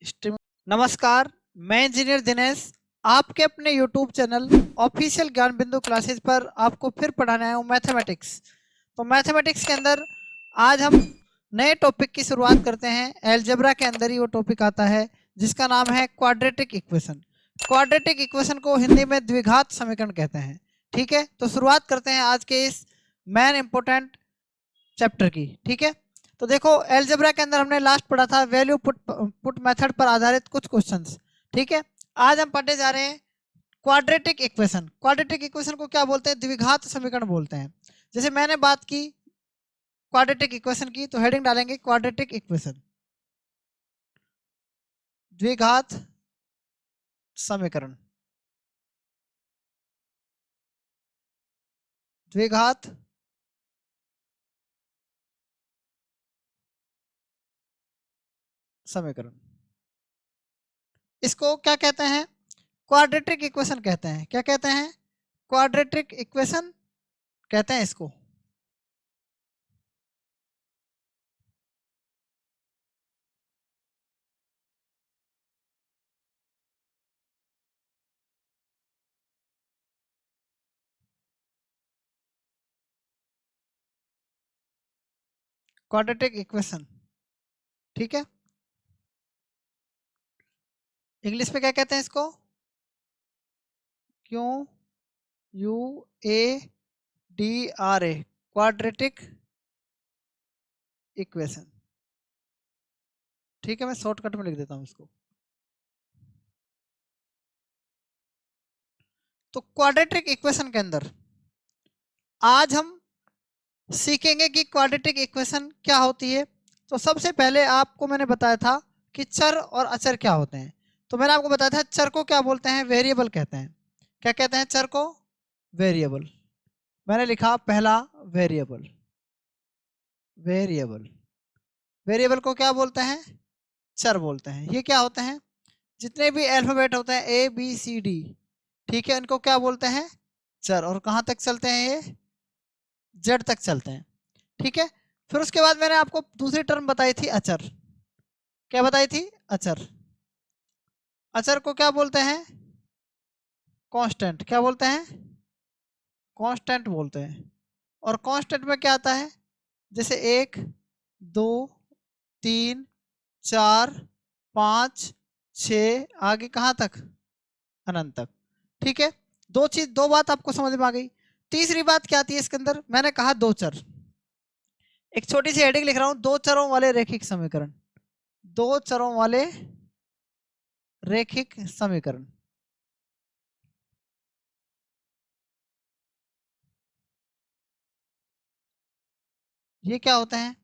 Stream नमस्कार, मैं engineer Dinesh आपके अपने यूट्यूब चैनल ऑफिशियल ज्ञान बिंदु क्लासेस पर आपको फिर पढ़ाने आया हूँ मैथमेटिक्स। तो मैथमेटिक्स के अंदर आज हम नए टॉपिक की शुरुआत करते हैं। एलजेब्रा के अंदर ही वो टॉपिक आता है जिसका नाम है क्वाड्रेटिक इक्वेशन। क्वाड्रेटिक इक्वेशन को हिंदी में द्विघात समीकरण कहते हैं। ठीक है, तो शुरुआत करते हैं आज के इस मेन इंपोर्टेंट चैप्टर की। ठीक है, तो देखो एलजेब्रा के अंदर हमने लास्ट पढ़ा था वैल्यू पुट मेथड पर आधारित कुछ क्वेश्चंस। ठीक है, आज हम पढ़ने जा रहे हैं क्वाड्रेटिक इक्वेशन। क्वाड्रेटिक इक्वेशन को क्या बोलते हैं? द्विघात समीकरण बोलते हैं। जैसे मैंने बात की क्वाड्रेटिक इक्वेशन की, तो हेडिंग डालेंगे क्वाड्रेटिक इक्वेशन, द्विघात समीकरण, द्विघात समीकरण। इसको क्या कहते हैं? क्वाड्रेटिक इक्वेशन कहते हैं। क्या कहते हैं? क्वाड्रेटिक इक्वेशन कहते हैं इसको। क्वाड्रेटिक इक्वेशन, ठीक है। इंग्लिश में क्या कहते हैं इसको? Q U A D R A, quadratic equation. ठीक है, मैं शॉर्टकट में लिख देता हूं इसको। तो क्वाड्रेटिक इक्वेशन के अंदर आज हम सीखेंगे कि क्वाड्रेटिक इक्वेशन क्या होती है। तो सबसे पहले आपको मैंने बताया था कि चर और अचर क्या होते हैं। तो मैंने आपको बताया था चर को क्या बोलते हैं? वेरिएबल कहते हैं। क्या कहते हैं चर को? वेरिएबल। मैंने लिखा पहला वेरिएबल। वेरिएबल, वेरिएबल को क्या बोलते हैं? चर बोलते हैं। ये क्या होते हैं? जितने भी अल्फाबेट होते हैं ए बी सी डी, ठीक है, इनको क्या बोलते हैं? चर। और कहाँ तक चलते हैं ये? जेड तक चलते हैं। ठीक है, फिर उसके बाद मैंने आपको दूसरी टर्म बताई थी अचर। क्या बताई थी? अचर। अचर को क्या बोलते हैं? कांस्टेंट। क्या बोलते हैं? कांस्टेंट बोलते हैं। और कांस्टेंट में क्या आता है? जैसे एक, दो, तीन, चार, पाँच, छ, आगे कहाँ तक? अनंत तक। ठीक है, दो बात आपको समझ में आ गई। तीसरी बात क्या आती है इसके अंदर? मैंने कहा दो चर। एक छोटी सी हेडिंग लिख रहा हूं, दो चरों वाले रैखिक समीकरण। दो चरों वाले रैखिक समीकरण। ये क्या होते हैं?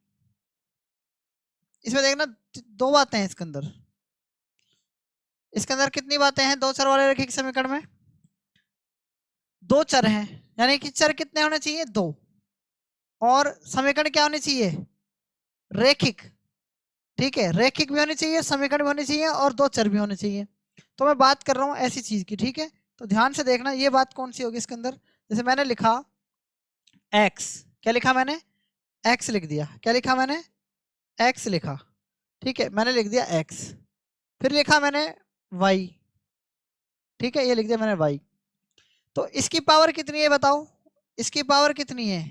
इसमें देखना दो बातें हैं इसके अंदर। इसके अंदर कितनी बातें हैं दो चर वाले रैखिक समीकरण में? दो चर हैं, यानी कि चर कितने होने चाहिए? दो। और समीकरण क्या होने चाहिए? रैखिक। ठीक है, रैखिक भी होनी चाहिए, समीकरण भी होनी चाहिए, और दो चर भी होने चाहिए। तो मैं बात कर रहा हूं ऐसी चीज की। ठीक है, तो ध्यान से देखना ये बात कौन सी होगी इसके अंदर। जैसे मैंने लिखा एक्स। क्या लिखा मैंने? एक्स लिख दिया। क्या लिखा मैंने? एक्स लिखा। ठीक है, मैंने लिख दिया एक्स। फिर लिखा मैंने वाई। ठीक है, ये लिख दिया मैंने वाई। तो इसकी पावर कितनी है बताओ? इसकी पावर कितनी है?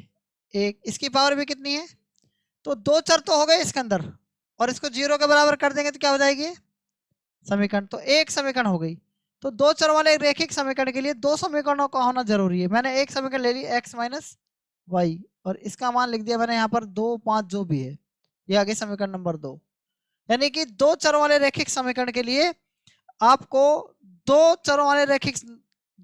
एक। इसकी पावर भी कितनी है? तो दो चर तो हो गए इसके अंदर, और इसको जीरो के बराबर कर देंगे तो क्या हो जाएगी? समीकरण। तो एक समीकरण हो गई। तो दो चर वाले एक रैखिक समीकरण के लिए दो समीकरणों का होना जरूरी है। मैंने एक समीकरण ले ली एक्स माइनस वाई, और इसका मान लिख दिया मैंने यहाँ पर दो, पांच, जो भी है। ये आगे समीकरण नंबर दो। यानी कि दो चरों वाले रैखिक समीकरण के लिए आपको दो चरों वाले रैखिक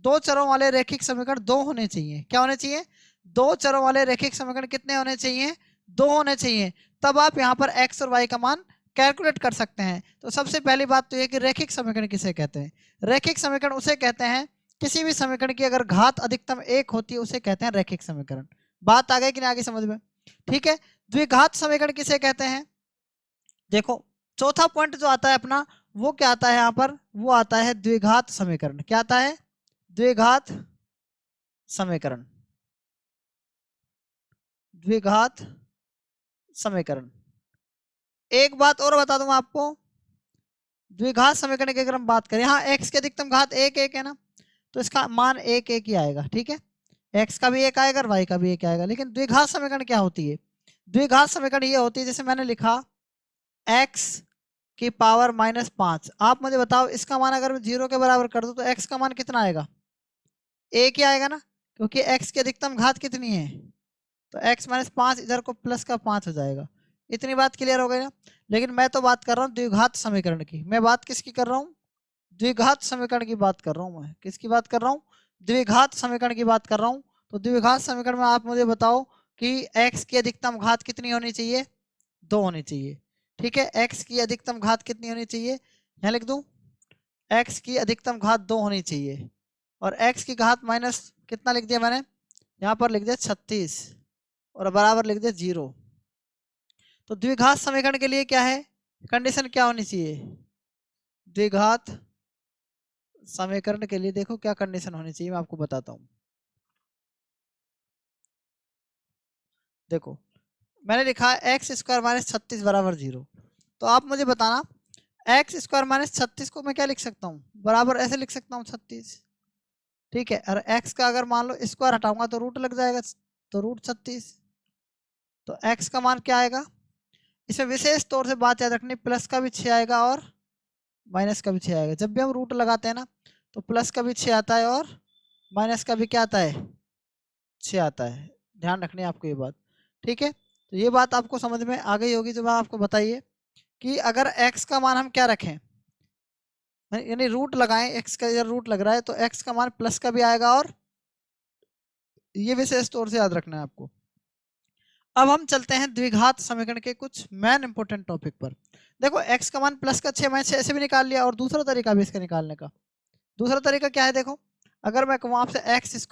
दो चरों वाले रैखिक समीकरण दो होने चाहिए। क्या होने चाहिए? दो चरों वाले रैखिक समीकरण कितने होने चाहिए? दो होने चाहिए। तब आप यहाँ पर एक्स और वाई का मान कैलकुलेट कर सकते हैं। तो सबसे पहली बात तो ये कि रैखिक समीकरण किसे कहते हैं? रैखिक समीकरण उसे कहते हैं किसी भी समीकरण की अगर घात अधिकतम एक होती है उसे कहते हैं रैखिक समीकरण। बात आ गई कि नहीं आगे समझ में? ठीक है, द्विघात समीकरण किसे कहते हैं? देखो चौथा पॉइंट जो आता है अपना, वो क्या आता है यहाँ पर? वो आता है द्विघात समीकरण। क्या आता है? द्विघात समीकरण। द्विघात समीकरण। एक बात और बता दूं आपको, द्विघात समीकरण की अगर हम बात करें, हाँ x की अधिकतम घात 1 1 है ना, तो इसका मान 1 1 ही आएगा। ठीक है, x का भी 1 आएगा और y का भी 1 आएगा। लेकिन द्विघात समीकरण क्या होती है? द्विघात समीकरण ये होती है, जैसे मैंने लिखा x की पावर -5। आप मुझे बताओ इसका मान अगर मैं 0 के बराबर कर दूं तो x का मान कितना आएगा? 1 ही आएगा ना, क्योंकि x की अधिकतम घात कितनी है? तो x -5 इधर को प्लस का 5 हो जाएगा। इतनी बात क्लियर हो गई ना। लेकिन मैं तो बात कर रहा हूँ द्विघात समीकरण की। मैं बात किसकी कर रहा हूँ? द्विघात समीकरण की बात कर रहा हूँ। मैं किसकी बात कर रहा हूँ? द्विघात समीकरण की बात कर रहा हूँ। तो द्विघात समीकरण में आप मुझे बताओ कि x की अधिकतम घात कितनी होनी चाहिए? 2 होनी चाहिए। ठीक है, x की अधिकतम घात कितनी होनी चाहिए? यहाँ लिख दूं, x की अधिकतम घात 2 होनी चाहिए। और x की घात माइनस कितना लिख दिया मैंने? यहाँ पर लिख दिया 36 और बराबर लिख दिया 0। तो द्विघात समीकरण के लिए क्या है कंडीशन, क्या होनी चाहिए? द्विघात समीकरण के लिए देखो क्या कंडीशन होनी चाहिए, मैं आपको बताता हूँ। देखो मैंने लिखा है x² - 36 बराबर 0। तो आप मुझे बताना x² - 36 को मैं क्या लिख सकता हूँ? बराबर ऐसे लिख सकता हूँ 36। ठीक है, और x का अगर मान लो स्क्वायर हटाऊंगा तो रूट लग जाएगा, तो √36। तो x का मान क्या आएगा? इसमें विशेष तौर से बात याद रखनी, प्लस का भी 6 आएगा और माइनस का भी 6 आएगा। जब भी हम रूट लगाते हैं ना तो प्लस का भी 6 आता है और माइनस का भी क्या आता है? 6 आता है। ध्यान रखनी है आपको ये बात। ठीक है, तो ये बात आपको समझ में आ गई होगी जो मैं आपको बताइए कि अगर x का मान हम क्या रखें, यानी रूट लगाएं, x का इधर रूट लग रहा है तो x का मान प्लस का भी आएगा, और ये विशेष तौर से याद रखना है आपको। अब हम चलते हैं द्विघात समीकरण के कुछ मेन इंपॉर्टेंट टॉपिक पर। देखो x का मान प्लस का 6 मैंने 6 ऐसे भी निकाल लिया, और दूसरा तरीका भी इसका निकालने का। दूसरा तरीका क्या है? देखो अगर मैं कहूँ आपसे x² -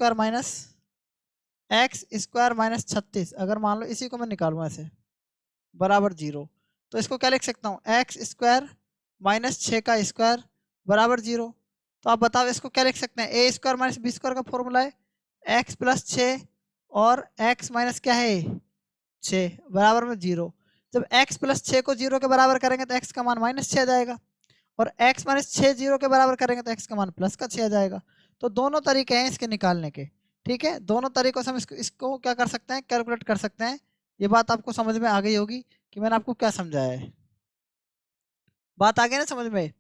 36, अगर मान लो इसी को मैं निकालूँ ऐसे बराबर 0, तो इसको क्या लिख सकता हूँ? x² - 6 का स्क्वायर बराबर 0। तो आप बताओ इसको क्या लिख सकते हैं? a² - b² का फॉर्मूला है x + 6 और x माइनस क्या है 6 बराबर में 0। जब x + 6 को 0 के बराबर करेंगे तो x का मान -6 आ जाएगा, और x - 6 0 के बराबर करेंगे तो x का मान प्लस का 6 आ जाएगा। तो दोनों तरीके हैं इसके निकालने के। ठीक है, दोनों तरीकों से हम इसको क्या कर सकते हैं? कैलकुलेट कर सकते हैं। ये बात आपको समझ में आ गई होगी कि मैंने आपको क्या समझाया है। बात आ गई ना समझ में?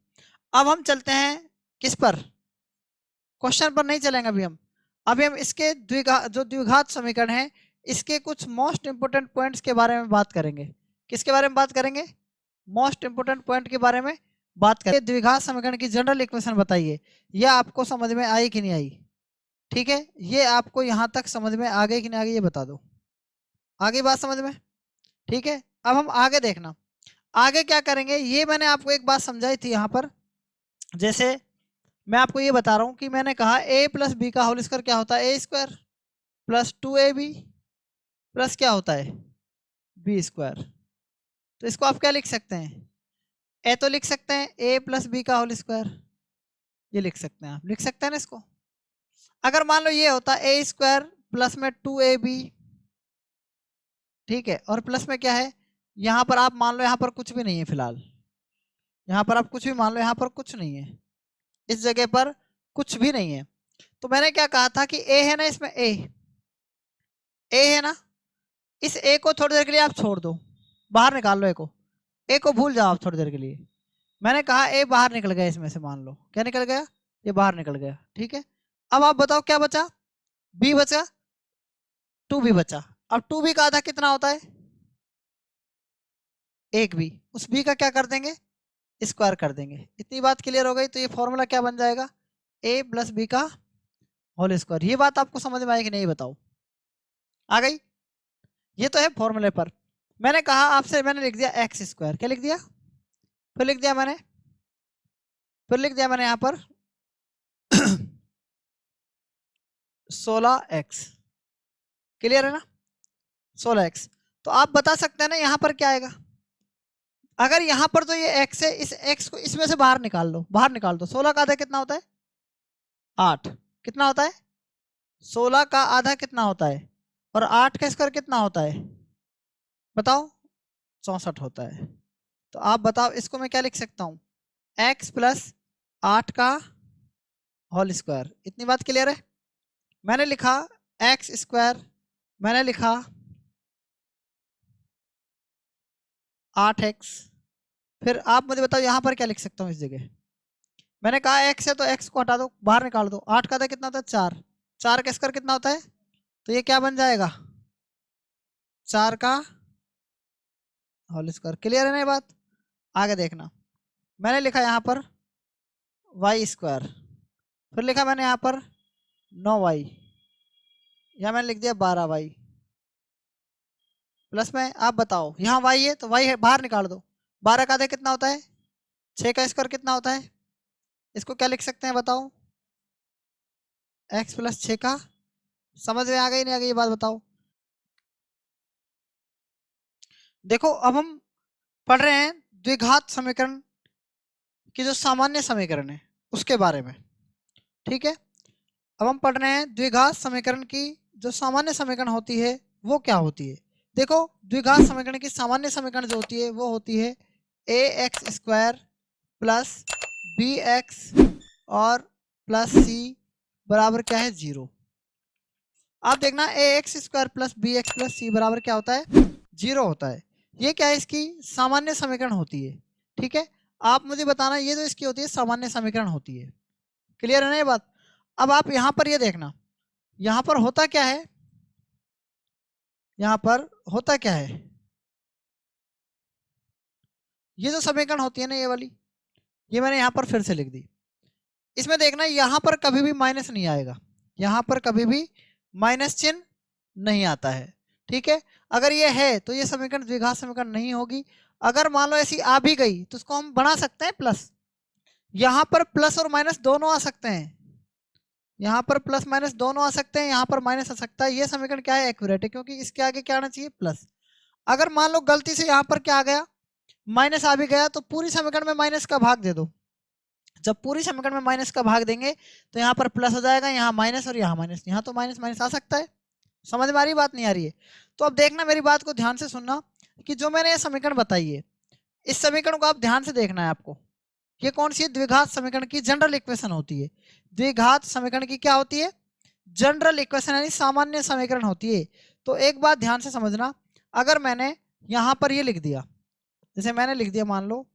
अब हम चलते हैं किस पर? क्वेश्चन पर नहीं चलेंगे अभी हम इसके जो द्विघात समीकरण है इसके कुछ मोस्ट इंपोर्टेंट पॉइंट्स के बारे में बात करेंगे। किसके बारे में बात करेंगे? मोस्ट इंपोर्टेंट पॉइंट के बारे में बात करेंगे। द्विघात समीकरण की जनरल इक्वेशन बताइए, यह आपको समझ में आई कि नहीं आई? ठीक है, ये आपको यहाँ तक समझ में आ गई कि नहीं आ गई ये बता दो। आगे बात समझ में? ठीक है, अब हम आगे देखना आगे क्या करेंगे। ये मैंने आपको एक बात समझाई थी यहाँ पर, जैसे मैं आपको ये बता रहा हूँ कि मैंने कहा a + b का होल स्क्वायर क्या होता है? a² + 2ab प्लस क्या होता है? b²। तो इसको आप क्या लिख सकते हैं? ए तो लिख सकते हैं a + b का होल स्क्वायर, ये लिख सकते हैं, आप लिख सकते हैं ना इसको। अगर मान लो ये होता a² प्लस में 2ab, ठीक है, और प्लस में क्या है? यहाँ पर आप मान लो यहाँ पर कुछ भी नहीं है फिलहाल, यहाँ पर आप कुछ भी मान लो, यहाँ पर कुछ नहीं है, इस जगह पर कुछ भी नहीं है। तो मैंने क्या कहा था कि a है ना, इसमें a है ना, इस a को थोड़ी देर के लिए आप छोड़ दो, बाहर निकाल लो a को भूल जाओ आप थोड़ी देर के लिए। मैंने कहा a बाहर निकल गया इसमें से, मान लो क्या निकल गया? ये बाहर निकल गया। ठीक है, अब आप बताओ क्या बचा? b बचा, 2b बचा। अब 2b का आधा कितना होता है? 1b। उस b का क्या कर देंगे? स्क्वायर कर देंगे। इतनी बात क्लियर हो गई। तो ये फॉर्मूला क्या बन जाएगा? a + b का होल स्क्वायर। ये बात आपको समझ में आई कि नहीं बताओ? आ गई? ये तो है फॉर्मूले पर। मैंने कहा आपसे, मैंने लिख दिया x², क्या लिख दिया? फिर लिख दिया मैंने यहाँ पर 16x। क्लियर है ना? 16x। तो आप बता सकते हैं ना यहाँ पर क्या आएगा? अगर यहाँ पर तो ये x है, इस x को इसमें से बाहर निकाल दो, 16 का आधा कितना होता है? 8। कितना होता है? 16 का आधा कितना होता है? और 8 का स्क्वायर कितना होता है? बताओ। 64 होता है। तो आप बताओ इसको मैं क्या लिख सकता हूँ? एक्स प्लस 8 का होल स्क्वायर। इतनी बात क्लियर है? मैंने लिखा एक्स स्क्वायर, मैंने लिखा 8x। फिर आप मुझे बताओ यहाँ पर क्या लिख सकता हूँ इस जगह? मैंने कहा एक्स है तो एक्स को हटा दो, बाहर निकाल दो। 8 का था कितना होता है? 4। 4 का स्क्वायर कितना होता है? तो ये क्या बन जाएगा? 4 का होल स्क्वायर। क्लियर है ना ये बात? आगे देखना, मैंने लिखा यहाँ पर वाई स्क्वायर, फिर लिखा मैंने यहाँ पर 9y, या मैंने लिख दिया 12y प्लस में। आप बताओ यहाँ y है तो y है बाहर निकाल दो। 12 का आधा कितना होता है? 6 का स्क्वायर कितना होता है? इसको क्या लिख सकते हैं बताओ? x प्लस 6 का। समझ में आ गई नहीं आ गई ये बात बताओ? देखो अब हम पढ़ रहे हैं द्विघात समीकरण की जो सामान्य समीकरण है उसके बारे में। ठीक है, अब हम पढ़ रहे हैं द्विघात समीकरण की जो सामान्य समीकरण होती है वो क्या होती है। देखो द्विघात समीकरण की सामान्य समीकरण जो होती है वो होती है a x square plus b x और प्लस सी बराबर क्या है? 0। आप देखना a x square plus b x plus c बराबर क्या होता है? 0 होता है। ये क्या है? इसकी सामान्य समीकरण होती है। ठीक है, आप मुझे बताना ये जो इसकी होती है सामान्य समीकरण होती है। क्लियर है ना ये बात? अब आप यहाँ पर ये देखना, यहाँ पर होता क्या है, यहाँ पर होता क्या है, ये जो समीकरण होती है ना ये वाली, ये मैंने यहाँ पर फिर से लिख दी। इसमें देखना यहाँ पर कभी भी माइनस नहीं आएगा, यहाँ पर कभी भी माइनस चिन्ह नहीं आता है। ठीक है, अगर ये है तो ये समीकरण द्विघात समीकरण नहीं होगी। अगर मान लो ऐसी आ भी गई तो उसको हम बना सकते हैं प्लस। यहाँ पर प्लस और माइनस दोनों आ सकते हैं, यहाँ पर प्लस माइनस दोनों आ सकते हैं, यहाँ पर माइनस आ सकता है। ये समीकरण क्या है? एक्यूरेट है, क्योंकि इसके आगे क्या आना चाहिए? प्लस। अगर मान लो गलती से यहाँ पर क्या आ गया? माइनस आ भी गया तो पूरी समीकरण में माइनस का भाग दे दो। जब पूरी समीकरण में माइनस का भाग देंगे तो यहाँ पर प्लस हो जाएगा, यहाँ माइनस और यहाँ माइनस, यहाँ तो माइनस माइनस आ सकता है। समझ में आ रही बात? नहीं आ रही है? तो अब देखना मेरी बात को ध्यान से सुनना कि जो मैंने ये समीकरण बताई है इस समीकरण को आप ध्यान से देखना है आपको। ये कौन सी है? द्विघात समीकरण की जनरल इक्वेशन होती है। द्विघात समीकरण की क्या होती है? जनरल इक्वेशन यानी सामान्य समीकरण होती है। तो एक बात ध्यान से समझना, अगर मैंने यहाँ पर ये लिख दिया, जैसे मैंने लिख दिया, मान लो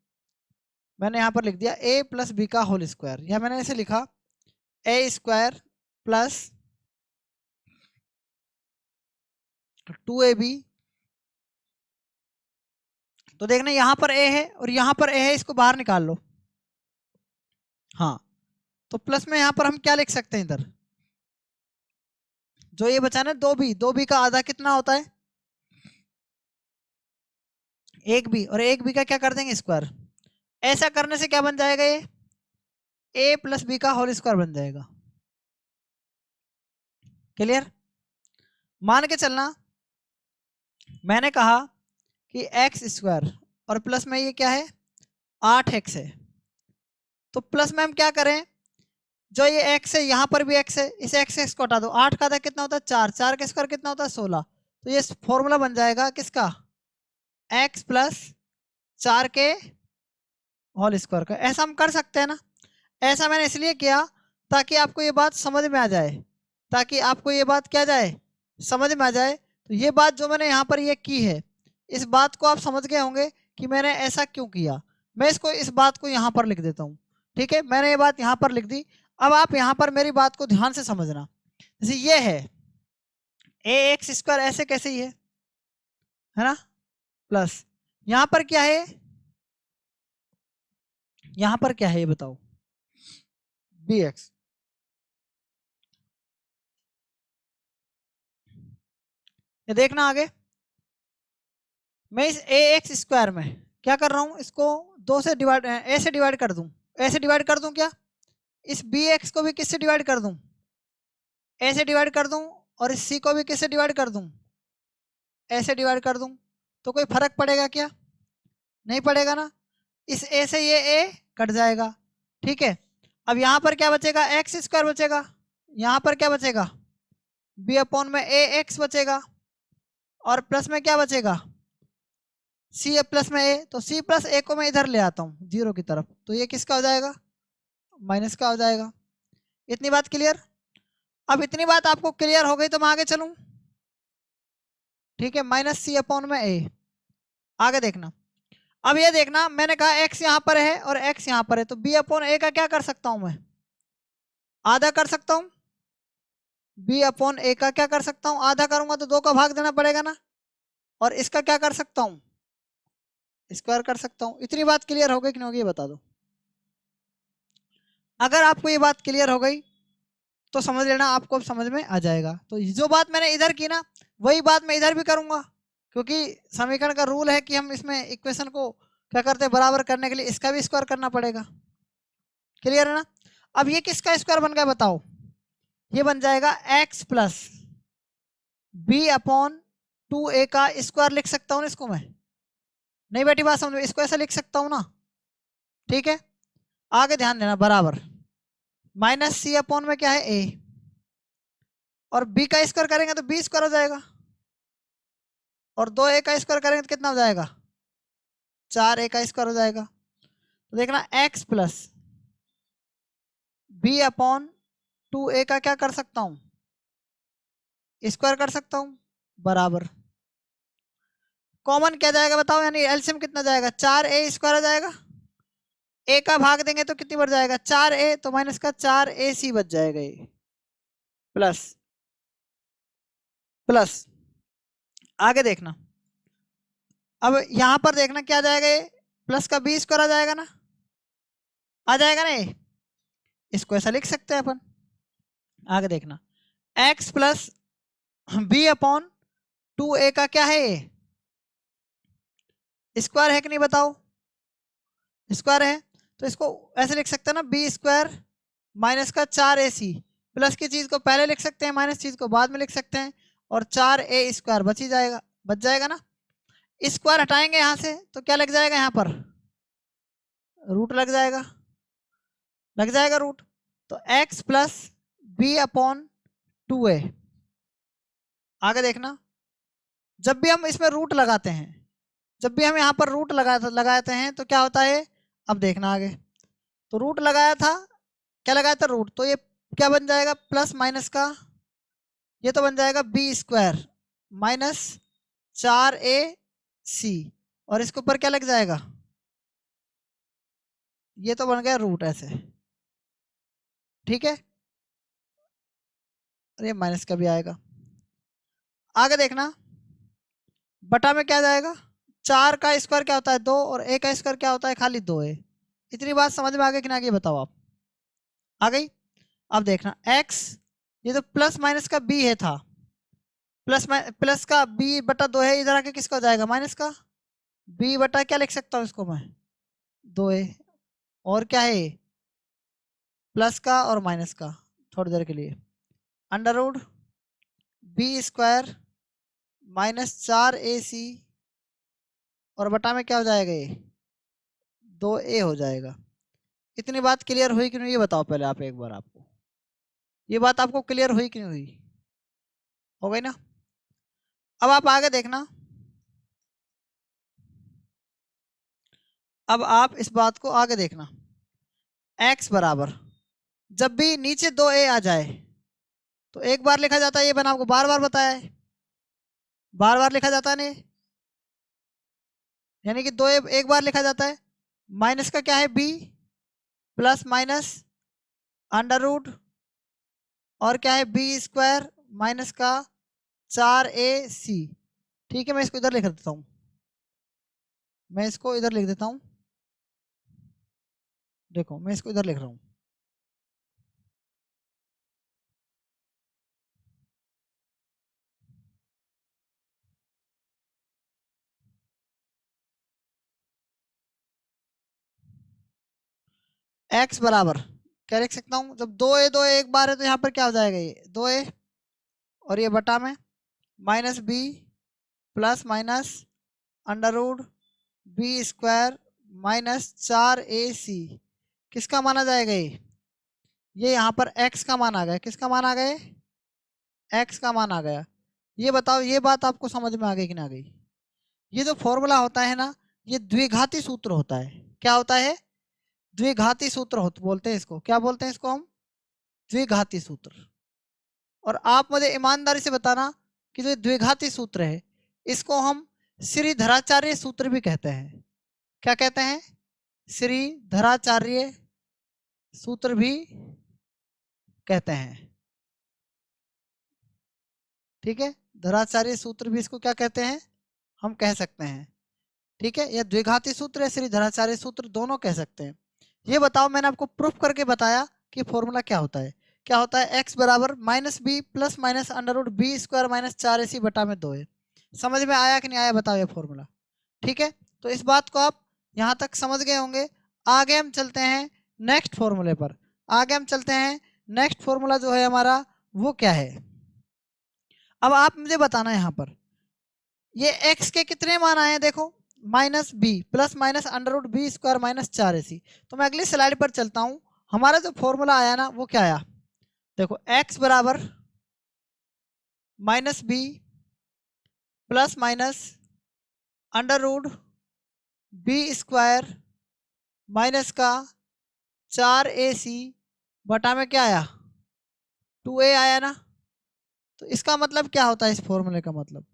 मैंने यहाँ पर लिख दिया a प्लस बी का होल स्क्वायर, या मैंने ऐसे लिखा a स्क्वायर प्लस 2ab। तो देखना यहाँ पर a है और यहाँ पर a है, इसको बाहर निकाल लो। हाँ, तो प्लस में यहाँ पर हम क्या लिख सकते हैं? इधर जो ये बचा ना 2b का आधा कितना होता है? 1b, और 1b का क्या कर देंगे? स्क्वायर। ऐसा करने से क्या बन जाएगा? ये a प्लस बी का होल स्क्वायर बन जाएगा। क्लियर? मान के चलना मैंने कहा कि एक्स स्क्वायर और प्लस में ये क्या है? 8x है। तो प्लस में हम क्या करें? जो ये x है यहाँ पर भी x है, इस x को हटा दो। 8 का आधा कितना होता है? 4। 4 का स्क्वायर कितना होता है? 16। तो ये फॉर्मूला बन जाएगा किसका? x प्लस 4 के होल स्क्वायर का। ऐसा हम कर सकते हैं ना? ऐसा मैंने इसलिए किया ताकि आपको ये बात समझ में आ जाए, ताकि आपको ये बात क्या जाए? समझ में आ जाए। तो ये बात जो मैंने यहाँ पर ये की है, इस बात को आप समझ गए होंगे कि मैंने ऐसा क्यों किया। मैं इसको इस बात को यहाँ पर लिख देता हूँ। ठीक है, मैंने ये बात यहाँ पर लिख दी। अब आप यहाँ पर मेरी बात को ध्यान से समझना। जैसे ये है ए एक्स स्क्वायर, ऐसे कैसे ही है ना? प्लस यहाँ पर क्या है? यहाँ पर क्या है ये बताओ? B x. ये देखना आगे, मैं इस ए एक्स स्क्वायर में क्या कर रहा हूँ? इसको 2 से डिवाइड, ए से डिवाइड कर दूं। ऐसे डिवाइड कर दूं क्या? इस बी एक्स को भी किससे डिवाइड कर दूं? ए से डिवाइड कर दूं। और इस सी को भी किससे डिवाइड कर दूं? ऐसे डिवाइड कर दूं। तो कोई फर्क पड़ेगा क्या? नहीं पड़ेगा ना। इस ए से ये ए कट जाएगा। ठीक है, अब यहाँ पर क्या बचेगा? एक्स स्क्वायर बचेगा। यहाँ पर क्या बचेगा? बी अपॉन में ए एक्स बचेगा। और प्लस में क्या बचेगा? सी प्लस में ए, तो सी प्लस ए को मैं इधर ले आता हूँ 0 की तरफ, तो ये किसका हो जाएगा, माइनस का हो जाएगा। इतनी बात क्लियर। अब इतनी बात आपको क्लियर हो गई तो मैं आगे चलूं, ठीक है, माइनस सी अपॉन में ए। आगे देखना, अब ये देखना, मैंने कहा एक्स यहां पर है और एक्स यहां पर है, तो बी अपॉन ए का क्या कर सकता हूं मैं, आधा कर सकता हूं। बी अपॉन ए का क्या कर सकता हूं, आधा करूंगा तो 2 का भाग देना पड़ेगा ना, और इसका क्या कर सकता हूं, स्क्वायर कर सकता हूं। इतनी बात क्लियर हो गई कि नहीं होगी, ये बता दो। अगर आपको ये बात क्लियर हो गई तो समझ लेना आपको अब समझ में आ जाएगा। तो जो बात मैंने इधर की ना, वही बात मैं इधर भी करूंगा, क्योंकि समीकरण का रूल है कि हम इसमें इक्वेशन को क्या करते हैं, बराबर करने के लिए इसका भी स्क्वायर करना पड़ेगा। क्लियर है ना। अब ये किसका स्क्वायर बन गया बताओ, ये बन जाएगा x plus B upon 2a का स्क्वायर लिख सकता हूँ ना इसको मैं, नहीं बेटी बात समझ में, इसको ऐसा लिख सकता हूँ ना, ठीक है। आगे ध्यान देना, बराबर माइनस सी अपॉन में क्या है ए, और बी का स्क्वायर करेंगे तो बी स्क्वायर हो जाएगा, और 2a का स्क्वायर करेंगे तो कितना हो जाएगा, 4a का स्क्वायर हो जाएगा। तो देखना x plus B upon 2a का क्या कर सकता हूं, स्क्वायर कर सकता हूं, बराबर कॉमन क्या जाएगा बताओ, यानी एलसीएम कितना जाएगा, 4a स्क्वायर हो जाएगा। a का भाग देंगे तो कितनी बढ़ जाएगा, 4a, तो माइनस का 4ac बच जाएगा, ये प्लस प्लस। आगे देखना, अब यहां पर देखना क्या जाएगा, ये प्लस का बी स्क्वायर आ जाएगा ना, आ जाएगा ना, ये इसको ऐसा लिख सकते हैं अपन। आगे देखना, x plus B upon 2a का क्या है, ये स्क्वायर है कि नहीं बताओ, स्क्वायर है, तो इसको ऐसे लिख सकते हैं ना, बी स्क्वायर माइनस का 4ac, प्लस की चीज को पहले लिख सकते हैं, माइनस चीज को बाद में लिख सकते हैं, और 4a स्क्वायर बच ही जाएगा, बच जाएगा ना। स्क्वायर हटाएंगे यहां से तो क्या लग जाएगा, यहां पर रूट लग जाएगा रूट। तो x plus B upon 2a। आगे देखना, जब भी हम इसमें रूट लगाते हैं, जब भी हम यहाँ पर रूट लगाते हैं तो क्या होता है, अब देखना आगे, तो रूट लगाया था, क्या लगाया था, रूट, तो ये क्या बन जाएगा, प्लस माइनस का, ये तो बन जाएगा बी स्क्वायर माइनस 4ac, और इसके ऊपर क्या लग जाएगा, ये तो बन गया रूट ऐसे, ठीक है, और ये माइनस का भी आएगा। आगे देखना, बटा में क्या जाएगा, 4 का स्क्वायर क्या होता है 2, और a का स्क्वायर क्या होता है खाली 2a। इतनी बात समझ में आ गई कि ना, आगे बताओ आप, आ गई। अब देखना x, ये तो प्लस माइनस का b है था, प्लस का b बटा 2 है, इधर आके किसका हो जाएगा, माइनस का b बटा क्या लिख सकता हूँ इसको मैं, 2a, और क्या है प्लस का और माइनस का, थोड़ी देर के लिए under root b square minus 4ac, और बटा में क्या हो जाएगा, ये 2a हो जाएगा। इतनी बात क्लियर हुई कि नहीं, ये बताओ पहले आप एक बार, आपको ये बात आपको क्लियर हुई कि नहीं हुई, हो गई ना। अब आप आगे देखना, अब आप इस बात को आगे देखना, x बराबर जब भी नीचे 2a आ जाए तो एक बार लिखा जाता है, ये मैंने आपको बार बार बताया है, बार बार लिखा जाता है ना, यानी कि 2a एक बार लिखा जाता है, माइनस का क्या है b, plus minus under root, और क्या है बी स्क्वायर माइनस का 4ac। ठीक है, मैं इसको इधर लिख देता हूँ, मैं इसको इधर लिख देता हूँ, देखो मैं इसको इधर लिख रहा हूँ, x बराबर क्या लिख सकता हूँ, जब 2a एक बार है तो यहाँ पर क्या हो जाएगा, ये 2a, और ये बटा में minus b plus minus under root b square minus 4ac, किसका माना जाएगा, ये यहाँ पर x का मान आ गया, किसका मान आ गया, x का मान आ गया। ये बताओ, ये बात आपको समझ में आ गई कि ना आ गई, ये जो फॉर्मूला होता है ना, ये द्विघाती सूत्र होता है। क्या होता है? द्विघाती सूत्र बोलते हैं इसको। क्या बोलते हैं इसको हम? द्विघाती सूत्र। और आप मुझे ईमानदारी से बताना कि जो द्विघाती सूत्र है, इसको हम श्रीधराचार्य सूत्र भी कहते हैं। क्या कहते हैं? श्रीधराचार्य सूत्र भी कहते हैं। ठीक है, धराचार्य सूत्र भी इसको क्या कहते हैं? हम कह सकते हैं। ठीक है, यह द्विघाती सूत्र है, श्रीधराचार्य सूत्र दोनों कह सकते हैं। ये बताओ, मैंने आपको प्रूफ करके बताया कि फॉर्मूला क्या होता है। क्या होता है? x बराबर minus b plus minus under root b square minus 4ac बटा में 2 है। समझ में आया कि नहीं आया बताओ ये फॉर्मूला। ठीक है, तो इस बात को आप यहाँ तक समझ गए होंगे। आगे हम चलते हैं नेक्स्ट फॉर्मूले पर। आगे हम चलते हैं, नेक्स्ट फॉर्मूला जो है हमारा वो क्या है। अब आप मुझे बताना यहाँ पर, ये x के कितने मान आए हैं? देखो, minus b plus minus under root b square minus 4ac। तो मैं अगली स्लाइड पर चलता हूँ। हमारा जो फॉर्मूला आया ना वो क्या आया? देखो, x बराबर minus b plus minus under root b square minus का 4ac बटा में क्या आया? 2a आया ना। तो इसका मतलब क्या होता है? इस फॉर्मूले का मतलब,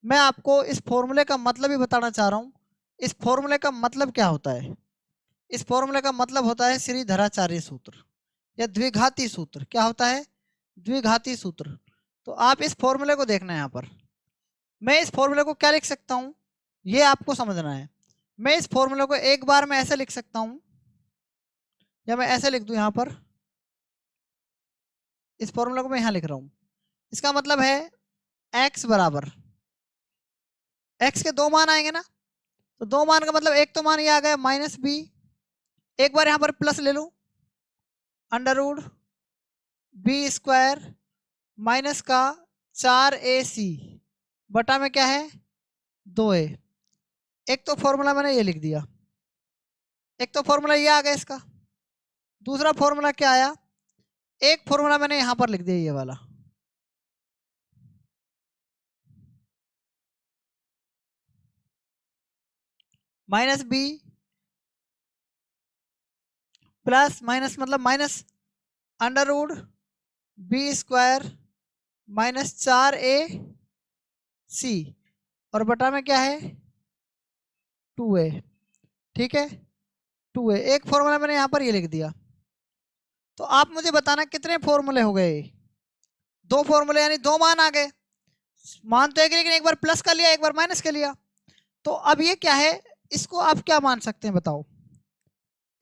मैं आपको इस फॉर्मूले का मतलब ही बताना चाह रहा हूँ। इस फॉर्मूले का मतलब क्या होता है? इस फॉर्मूले का मतलब होता है श्रीधराचार्य सूत्र या द्विघाती सूत्र। क्या होता है? द्विघाती सूत्र। तो आप इस फॉर्मूले को देखना है यहाँ पर। मैं इस फॉर्मूले को क्या लिख सकता हूँ, ये आपको समझना है। मैं इस फॉर्मूले को एक बार में ऐसे लिख सकता हूँ, या मैं ऐसे लिख दूँ यहाँ पर। इस फॉर्मूले को मैं यहाँ लिख रहा हूँ। इसका मतलब है x बराबर, x के दो मान आएंगे ना, तो दो मान का मतलब एक तो मान ये आ गया माइनस बी, एक बार यहाँ पर प्लस ले लूँ under root b square minus का 4ac बटा में क्या है? 2a। एक तो फॉर्मूला मैंने ये लिख दिया, एक तो फॉर्मूला ये आ गया इसका। दूसरा फॉर्मूला क्या आया? एक फॉर्मूला मैंने यहां पर लिख दिया, ये वाला। माइनस बी प्लस माइनस मतलब minus under root b square minus 4ac और बटा में क्या है? 2a। ठीक है, 2a। एक फॉर्मूला मैंने यहां पर ये लिख दिया। तो आप मुझे बताना कितने फॉर्मूले हो गए? दो फॉर्मूले, यानी दो मान आ गए। मान तो एक, लेकिन एक बार प्लस का लिया, एक बार माइनस का लिया। तो अब ये क्या है? इसको आप क्या मान सकते हैं बताओ?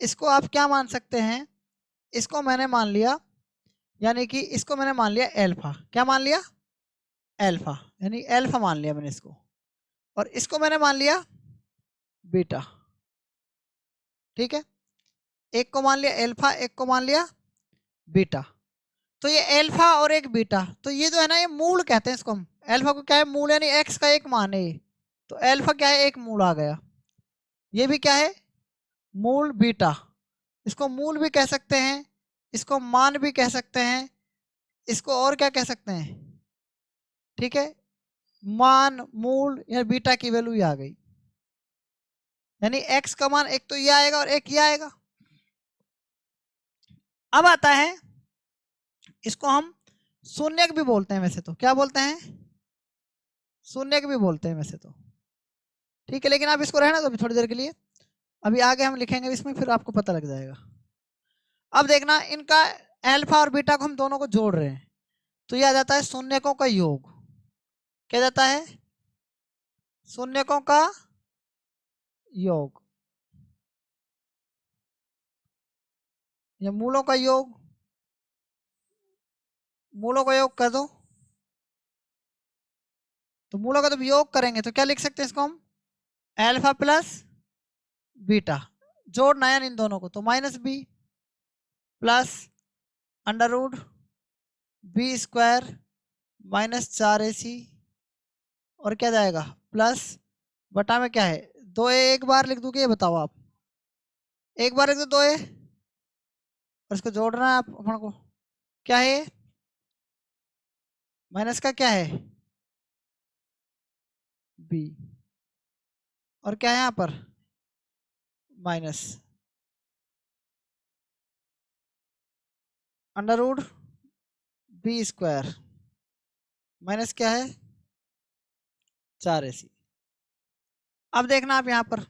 इसको आप क्या मान सकते हैं? इसको मैंने मान लिया, यानी कि इसको मैंने मान लिया एल्फा। क्या मान लिया? एल्फा, यानी एल्फा मान लिया मैंने इसको। और इसको मैंने मान लिया बीटा। ठीक है, एक को मान लिया एल्फा, एक को मान लिया बीटा। तो ये एल्फा और एक बीटा, तो ये जो है ना, ये मूल कहते हैं इसको हम। एल्फा को क्या है? मूल, यानी एक्स का एक मान है ये। तो एल्फा क्या है? एक मूल आ गया। ये भी क्या है? मूल बीटा। इसको मूल भी कह सकते हैं, इसको मान भी कह सकते हैं, इसको और क्या कह सकते हैं? ठीक है, मान, मूल या बीटा की वैल्यू ये आ गई। यानी एक्स का मान एक तो ये आएगा और एक ये आएगा। अब आता है, इसको हम शून्यक भी बोलते हैं वैसे तो। क्या बोलते हैं? शून्यक भी बोलते हैं वैसे तो। ठीक है, लेकिन आप इसको रहना दो अभी थोड़ी देर के लिए। अभी आगे हम लिखेंगे इसमें, फिर आपको पता लग जाएगा। अब देखना, इनका अल्फा और बीटा को हम दोनों को जोड़ रहे हैं, तो ये आ जाता है शून्यकों का योग। क्या जाता है? शून्यकों का योग या मूलों का योग। मूलों का योग कर दो। तो मूलों का जब योग करेंगे तो क्या लिख सकते हैं इसको हम? Alpha plus beta. जोड़ना है इन दोनों को, तो minus b plus under root b square minus 4ac और क्या जाएगा? प्लस बटा में क्या है? 2a। एक बार लिख दूंगे, ये बताओ आप। एक बार लिख दो 2a और इसको जोड़ना है आप अपन को। क्या है? माइनस का क्या है? b। और क्या है यहाँ पर minus under root b square minus क्या है 4ac। अब देखना आप यहाँ पर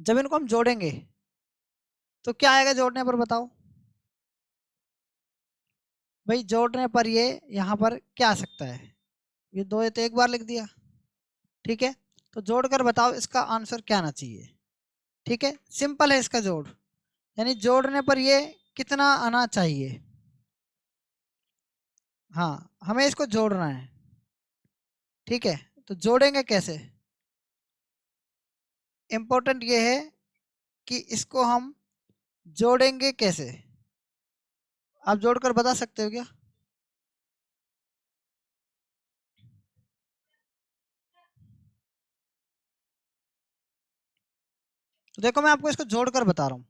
जब इनको हम जोड़ेंगे तो क्या आएगा जोड़ने पर बताओ भाई। जोड़ने पर ये यहाँ पर क्या आ सकता है, ये दो ये तो एक बार लिख दिया, ठीक है। तो जोड़कर बताओ इसका आंसर क्या आना चाहिए, ठीक है। सिंपल है इसका जोड़, यानी जोड़ने पर ये कितना आना चाहिए। हाँ हमें इसको जोड़ना है, ठीक है। तो जोड़ेंगे कैसे, इंपॉर्टेंट ये है कि इसको हम जोड़ेंगे कैसे। आप जोड़कर बता सकते हो क्या? तो देखो मैं आपको इसको जोड़कर बता रहा हूँ,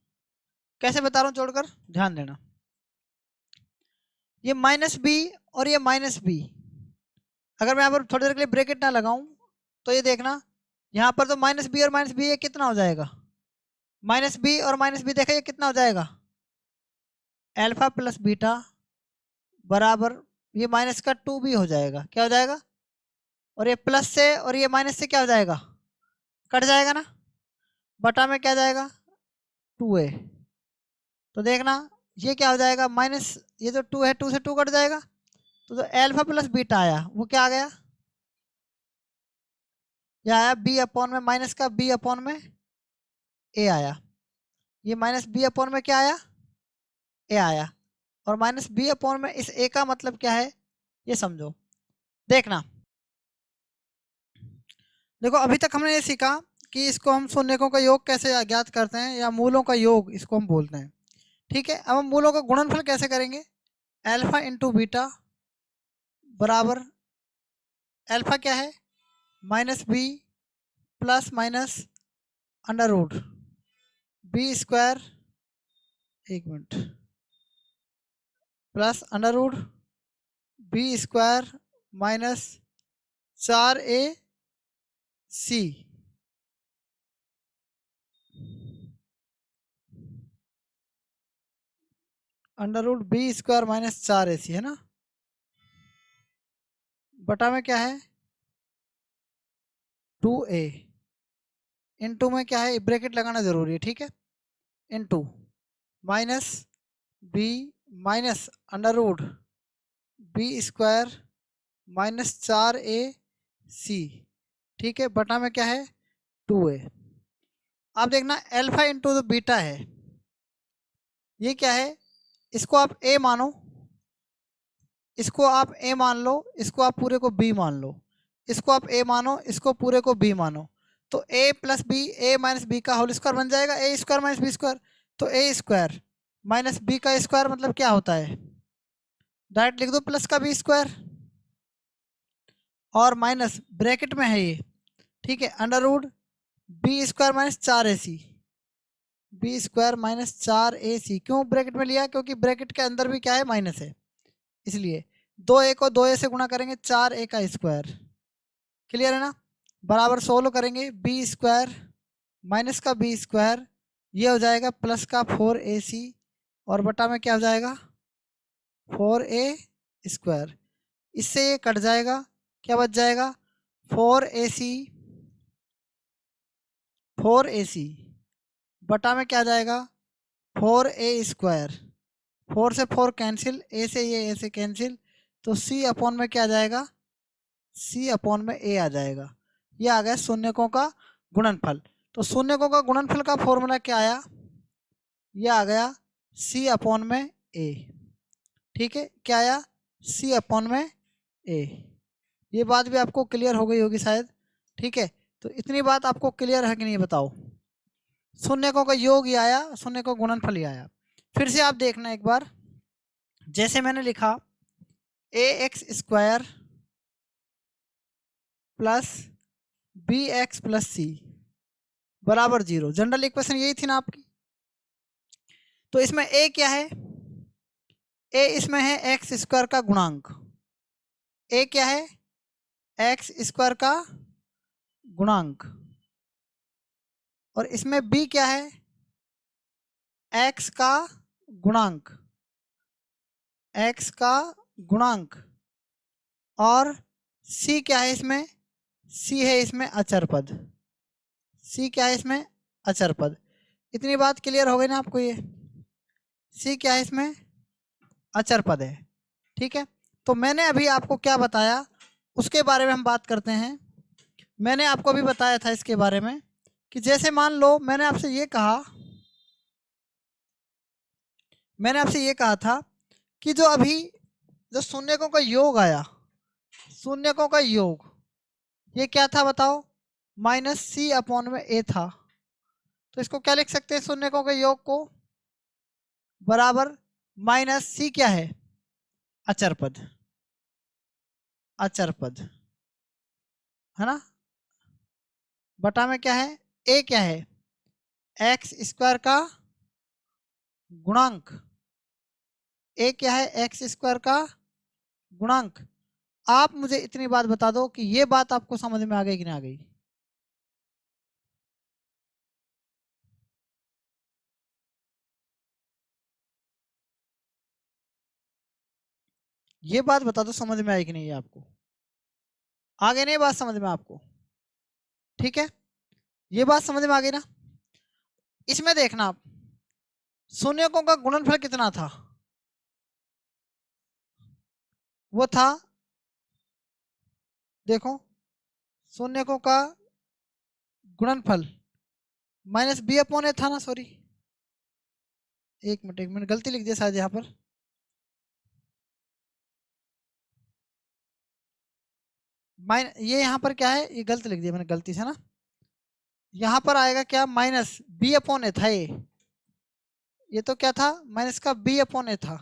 कैसे बता रहा हूँ जोड़कर, ध्यान देना। ये माइनस बी और ये माइनस बी, अगर मैं यहाँ पर थोड़ी देर के लिए ब्रैकेट ना लगाऊं तो ये देखना यहाँ पर तो माइनस बी और माइनस बी ये कितना हो जाएगा, माइनस बी और माइनस बी देखा ये कितना हो जाएगा अल्फा प्लस बीटा बराबर ये माइनस का 2b हो जाएगा, क्या हो जाएगा, और ये प्लस से और ये माइनस से क्या हो जाएगा कट जाएगा ना, बटा में क्या जाएगा 2a। तो देखना ये क्या हो जाएगा माइनस, ये जो 2 है 2 से 2 कट जाएगा, तो जो अल्फा प्लस बीटा आया वो क्या आ गया, ये आया b अपॉन में माइनस का b अपॉन में a आया, ये माइनस b अपॉन में क्या आया a आया, और माइनस b अपॉन में इस a का मतलब क्या है ये समझो। देखना देखो अभी तक हमने ये सीखा कि इसको हम शून्यकों का योग कैसे ज्ञात करते हैं, या मूलों का योग इसको हम बोलते हैं, ठीक है। अब हम मूलों का गुणनफल कैसे करेंगे, अल्फा इंटू बीटा बराबर अल्फा क्या है minus b plus minus under root b square, एक minute, plus under root b square minus 4ac under root b square minus 4ac है ना, बटा में क्या है 2a, इनटू में क्या है ब्रैकेट लगाना जरूरी है, ठीक है, into minus b minus under root b square minus 4ac, ठीक है, बटा में क्या है 2a। आप देखना अल्फा इंटू जो बीटा है ये क्या है, इसको आप a मानो, इसको आप a मान लो, इसको आप पूरे को b मान लो, इसको आप a मानो, इसको पूरे को b मानो, तो a plus b a minus b का होल स्क्वायर बन जाएगा, a square minus b square, तो ए स्क्वायर माइनस बी का स्क्वायर मतलब क्या होता है, डायरेक्ट लिख दो प्लस का बी स्क्वायर, और माइनस ब्रैकेट में है ये, ठीक है, under root b square minus 4ac, b square minus 4ac क्यों ब्रैकेट में लिया, क्योंकि ब्रैकेट के अंदर भी क्या है माइनस है, इसलिए 2a को 2a से गुणा करेंगे 4a का स्क्वायर, क्लियर है ना, बराबर सोल्व करेंगे बी स्क्वायर माइनस का बी स्क्वायर, ये हो जाएगा प्लस का 4ac, और बटा में क्या हो जाएगा 4a स्क्वायर, इससे ये कट जाएगा, क्या बच जाएगा 4ac 4ac बटा में क्या जाएगा 4a स्क्वायर, 4 से 4 कैंसिल, a से ये a से कैंसिल, तो c अपॉन में क्या आ जाएगा c अपॉन में a आ जाएगा। ये आ गया शून्यकों का गुणनफल। तो शून्यकों का गुणनफल का फॉर्मूला क्या आया, ये आ गया c अपॉन में a, ठीक है, क्या आया c अपॉन में a। ये बात भी आपको क्लियर हो गई होगी शायद, ठीक है। तो इतनी बात आपको क्लियर है कि नहीं बताओ, शून्यकों का योग ही आया, शून्य का गुणनफल ही आया। फिर से आप देखना एक बार, जैसे मैंने लिखा a x square plus b x plus c बराबर 0, जनरल इक्वेशन यही थी ना आपकी। तो इसमें ए क्या है, ए इसमें है एक्स स्क्वायर का गुणांक, ए क्या है, एक्स स्क्वायर का गुणांक, और इसमें बी क्या है, एक्स का गुणांक, एक्स का गुणांक, और सी क्या है इसमें, सी है इसमें अचर पद, सी क्या है इसमें अचर पद। इतनी बात क्लियर हो गई ना आपको, ये सी क्या है इसमें अचर पद है। ठीक है, तो मैंने अभी आपको क्या बताया उसके बारे में हम बात करते हैं। मैंने आपको अभी बताया था इसके बारे में कि जैसे मान लो मैंने आपसे ये कहा था कि जो अभी जो शून्यकों का योग आया, शून्यकों का योग ये क्या था बताओ, माइनस सी अपॉन में ए था। तो इसको क्या लिख सकते हैं, शून्यकों के योग को बराबर माइनस सी क्या है अचर पद, अचर पद है ना, बटा में क्या है, ए क्या है एक्स स्क्वायर का गुणांक, ए क्या है एक्स स्क्वायर का गुणांक। आप मुझे इतनी बात बता दो कि ये बात आपको समझ में आ गई कि नहीं आ गई। ये बात बता दो समझ में आई कि नहीं, आपको आगे नहीं बात समझ में आपको, ठीक है, ये बात समझ में आ गई ना। इसमें देखना आप शून्यकों का गुणनफल कितना था, वो था देखो शून्यकों का गुणनफल माइनस बी अपॉन ए था ना, सॉरी एक मिनट गलती लिख दिया शायद यहाँ पर, ये यहाँ पर क्या है, ये गलत लिख दिया मैंने गलती से ना, यहाँ पर आएगा क्या माइनस बी अपॉन ए था, ये तो क्या था माइनस का बी अपॉन ए था,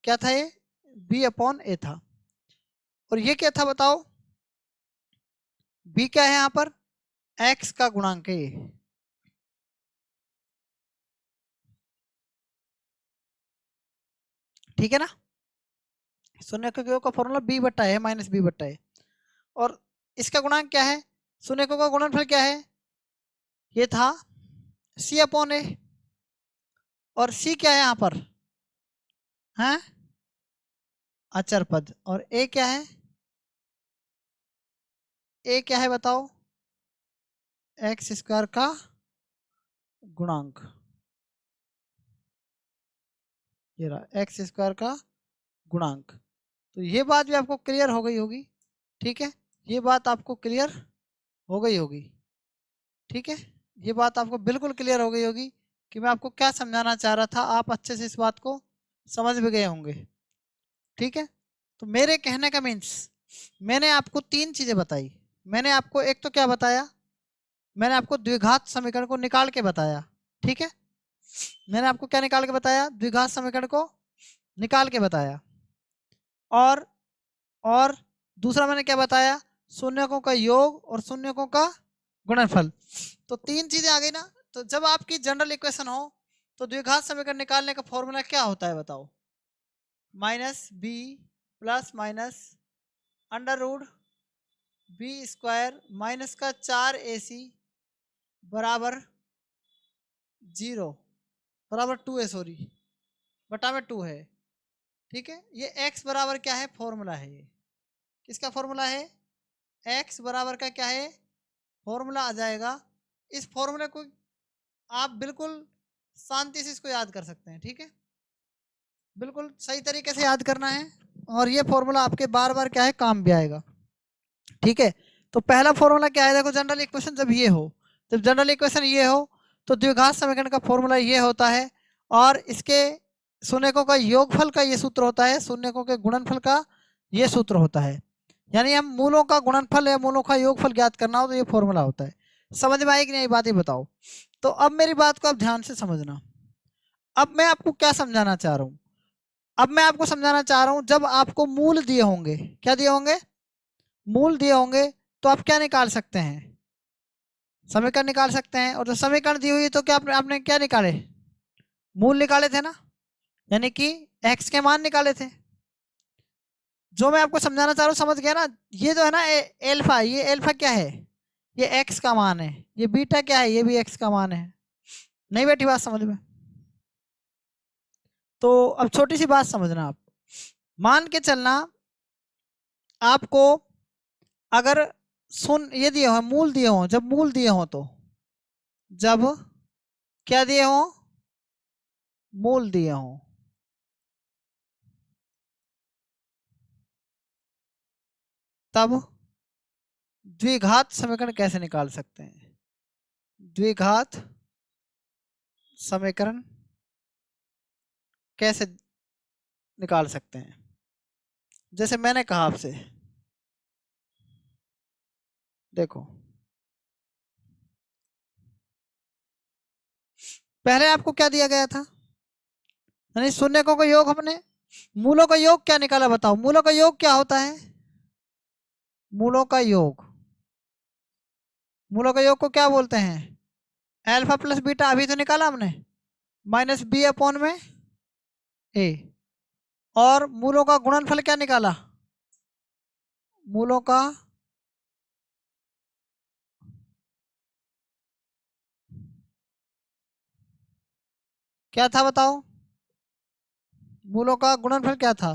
क्या था ये बी अपॉन ए था, और ये क्या था बताओ, बी क्या है यहाँ पर एक्स का गुणांक है, ठीक है ना। शून्य के योग का फॉर्मूला बी बट्टा है माइनस बी बट्टा है, और इसका गुणांक क्या है, शून्य का गुणनफल क्या है, ये था सी अपॉन ए, और सी क्या है यहाँ पर है अचर पद, और ए क्या है, ए क्या है बताओ एक्स स्क्वायर का गुणांक, ये रहा एक्स स्क्वायर का गुणांक। तो ये बात भी आपको क्लियर हो गई होगी, ठीक है, ये बात आपको क्लियर हो गई होगी, ठीक है, ये बात आपको बिल्कुल क्लियर हो गई होगी कि मैं आपको क्या समझाना चाह रहा था, आप अच्छे से इस बात को समझ भी गए होंगे, ठीक है। तो मेरे कहने का मीन्स मैंने आपको तीन चीजें बताई, मैंने आपको एक तो क्या बताया, मैंने आपको द्विघात समीकरण को निकाल के बताया, ठीक है, मैंने आपको क्या निकाल के बताया, द्विघात समीकरण को निकाल के बताया, और और दूसरा मैंने क्या बताया, शून्यकों का योग और शून्यकों का गुणनफल। तो तीन चीजें आ गई ना। तो जब आपकी जनरल इक्वेशन हो तो द्विघात समीकरण निकालने का फॉर्मूला क्या होता है बताओ, minus b plus minus under root b square minus का 4ac बराबर 0 बराबर 2 है, सॉरी बटा में 2 है, ठीक है। ये x बराबर क्या है फॉर्मूला है, ये किसका फॉर्मूला है, x बराबर का क्या है फॉर्मूला आ जाएगा। इस फॉर्मूले को आप बिल्कुल शांति से इसको याद कर सकते हैं, ठीक है, बिल्कुल सही तरीके से याद करना है, और ये फॉर्मूला आपके बार बार क्या है काम भी आएगा, ठीक है। तो पहला फॉर्मूला क्या है, देखो जनरल इक्वेशन जब ये हो, जब जनरल इक्वेशन ये हो तो द्विघात समीकरण का फॉर्मूला ये होता है, और इसके शून्यकों का योगफल का ये सूत्र होता है, शून्यकों के गुणनफल का ये सूत्र होता है, यानी हम मूलों का गुणनफल या मूलों का योगफल ज्ञात करना हो तो ये फॉर्मूला होता है। समझ में आई कि नहीं बात, ही बताओ। तो अब मेरी बात को आप ध्यान से समझना, अब मैं आपको क्या समझाना चाह रहा हूँ, अब मैं आपको समझाना चाह रहा हूँ जब आपको मूल दिए होंगे, क्या दिए होंगे, मूल दिए होंगे, तो आप क्या निकाल सकते हैं, समीकरण निकाल सकते हैं, और जब समीकरण दी हुई तो क्या आपने क्या निकाले, मूल निकाले थे ना, यानी कि x के मान निकाले थे। जो मैं आपको समझाना चाह रहा हूँ समझ गया ना। ये जो है ना एल्फा, ये एल्फा क्या है, ये एक्स का मान है। ये बीटा क्या है, ये भी एक्स का मान है। नहीं बैठी बात समझ में? तो अब छोटी सी बात समझना आप, मान के चलना आपको अगर सुन ये दिए हो मूल दिए हो, जब मूल दिए हो तो, जब क्या दिए हो, मूल दिए हो, तब द्विघात समीकरण कैसे निकाल सकते हैं? द्विघात समीकरण कैसे निकाल सकते हैं? जैसे मैंने कहा आपसे, देखो पहले आपको क्या दिया गया था, यानी शून्यकों का योग, हमने मूलों का योग क्या निकाला, बताओ मूलों का योग क्या होता है? मूलों का योग, मूलों का योग को क्या बोलते हैं? अल्फा प्लस बीटा, अभी तो निकाला हमने, माइनस बी अपॉन में ए। और मूलों का गुणनफल क्या निकाला? मूलों का क्या था बताओ? मूलों का गुणनफल क्या था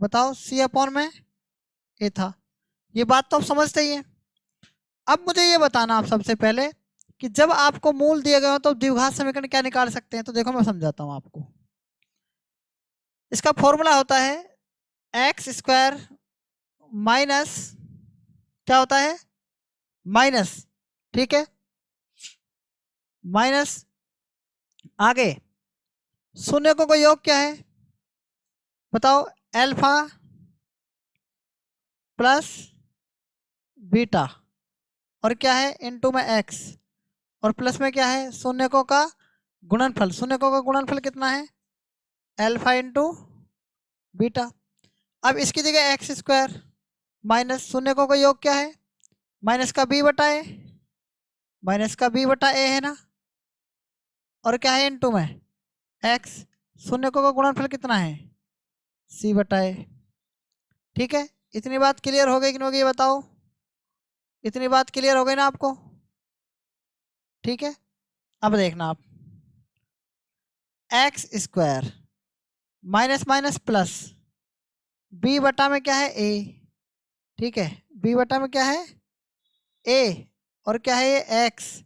बताओ? सी अपॉन में ए था। ये बात तो आप समझते ही हैं। अब मुझे ये बताना आप सबसे पहले कि जब आपको मूल दिए गए हो तो द्विघात समीकरण क्या निकाल सकते हैं। तो देखो मैं समझाता हूं आपको। इसका फॉर्मूला होता है एक्स स्क्वायर माइनस, क्या होता है, माइनस, ठीक है, माइनस आगे शून्यकों का योग क्या है बताओ? अल्फा प्लस बीटा, और क्या है इनटू में एक्स, और प्लस में क्या है शून्यकों का गुणनफल। शून्यकों का गुणनफल कितना है? Alpha into beta. अब इसकी जगह एक्स स्क्वायर माइनस शून्यकों का योग क्या है, माइनस का बी बटा ए, माइनस का बी बटा ए है ना, और क्या है इनटू में एक्स। शून्यकों का गुणनफल कितना है? सी बटा ए। ठीक है, इतनी बात क्लियर हो गई कि नहीं हो गई, ये बताओ? इतनी बात क्लियर हो गई ना आपको? ठीक है, अब देखना आप, x square minus minus plus, b बटा में क्या है ए, ठीक है, बी बटा में क्या है ए, और क्या है ये एक्स,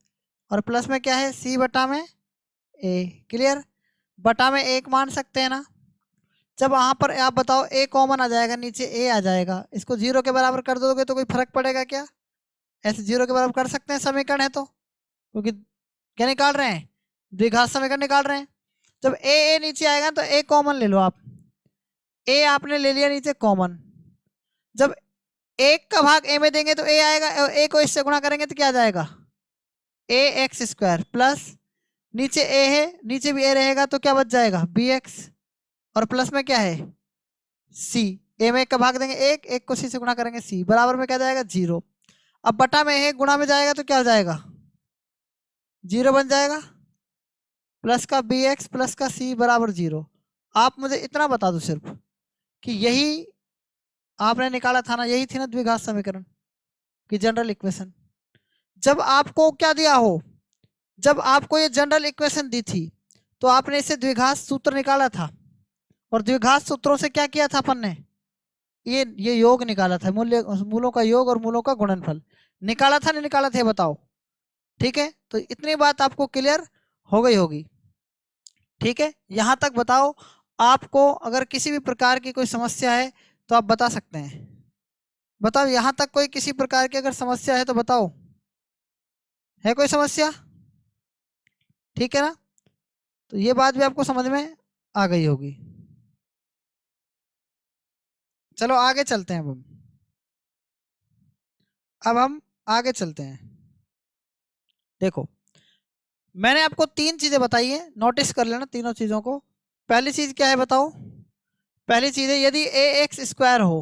और प्लस में क्या है सी बटा में ए। क्लियर? बटा में एक मान सकते हैं ना, जब वहां पर आप बताओ ए कॉमन आ जाएगा, नीचे ए आ जाएगा, इसको जीरो के बराबर कर दोगे तो कोई फर्क पड़ेगा क्या? ऐसे जीरो के बराबर कर सकते हैं समीकरण है तो, क्योंकि क्या निकाल रहे हैं, द्विघात समीकरण निकाल रहे हैं। जब ए नीचे आएगा तो ए कॉमन ले लो आप, ए आपने ले लिया नीचे कॉमन। जब एक का भाग ए में देंगे तो ए आएगा, और ए को इससे गुणा करेंगे तो क्या आ जाएगा, ए एक्स स्क्वायर प्लस, नीचे ए है नीचे भी ए रहेगा तो क्या बच जाएगा बी एक्स, और प्लस में क्या है सी। ए में एक का भाग देंगे एक, एक को सी से गुणा करेंगे सी, बराबर में क्या जाएगा जीरो। अब बटा में है गुणा में जाएगा तो क्या हो जाएगा, जीरो बन जाएगा, प्लस का बी एक्स प्लस का सी बराबर जीरो। आप मुझे इतना बता दो सिर्फ कि यही आपने निकाला था ना, यही थी ना द्विघात समीकरण की जनरल इक्वेशन। जब आपको क्या दिया हो, जब आपको ये जनरल इक्वेशन दी थी तो आपने इसे द्विघात सूत्र निकाला था, और द्विघात सूत्रों से क्या किया था अपन ने, ये योग निकाला था, मूल्य मूलों का योग और मूलों का गुणनफल निकाला था, नहीं निकाला था ये बताओ? ठीक है, तो इतनी बात आपको क्लियर हो गई होगी। ठीक है, यहां तक बताओ, आपको अगर किसी भी प्रकार की कोई समस्या है तो आप बता सकते हैं। बताओ यहां तक कोई किसी प्रकार की अगर समस्या है तो बताओ, है कोई समस्या? ठीक है ना, तो ये बात भी आपको समझ में आ गई होगी। चलो आगे चलते हैं अब हम आगे चलते हैं। देखो मैंने आपको तीन चीजें बताई है, नोटिस कर लेना तीनों चीजों को। पहली चीज क्या है बताओ? पहली चीज है यदि ए एक्स स्क्वायर हो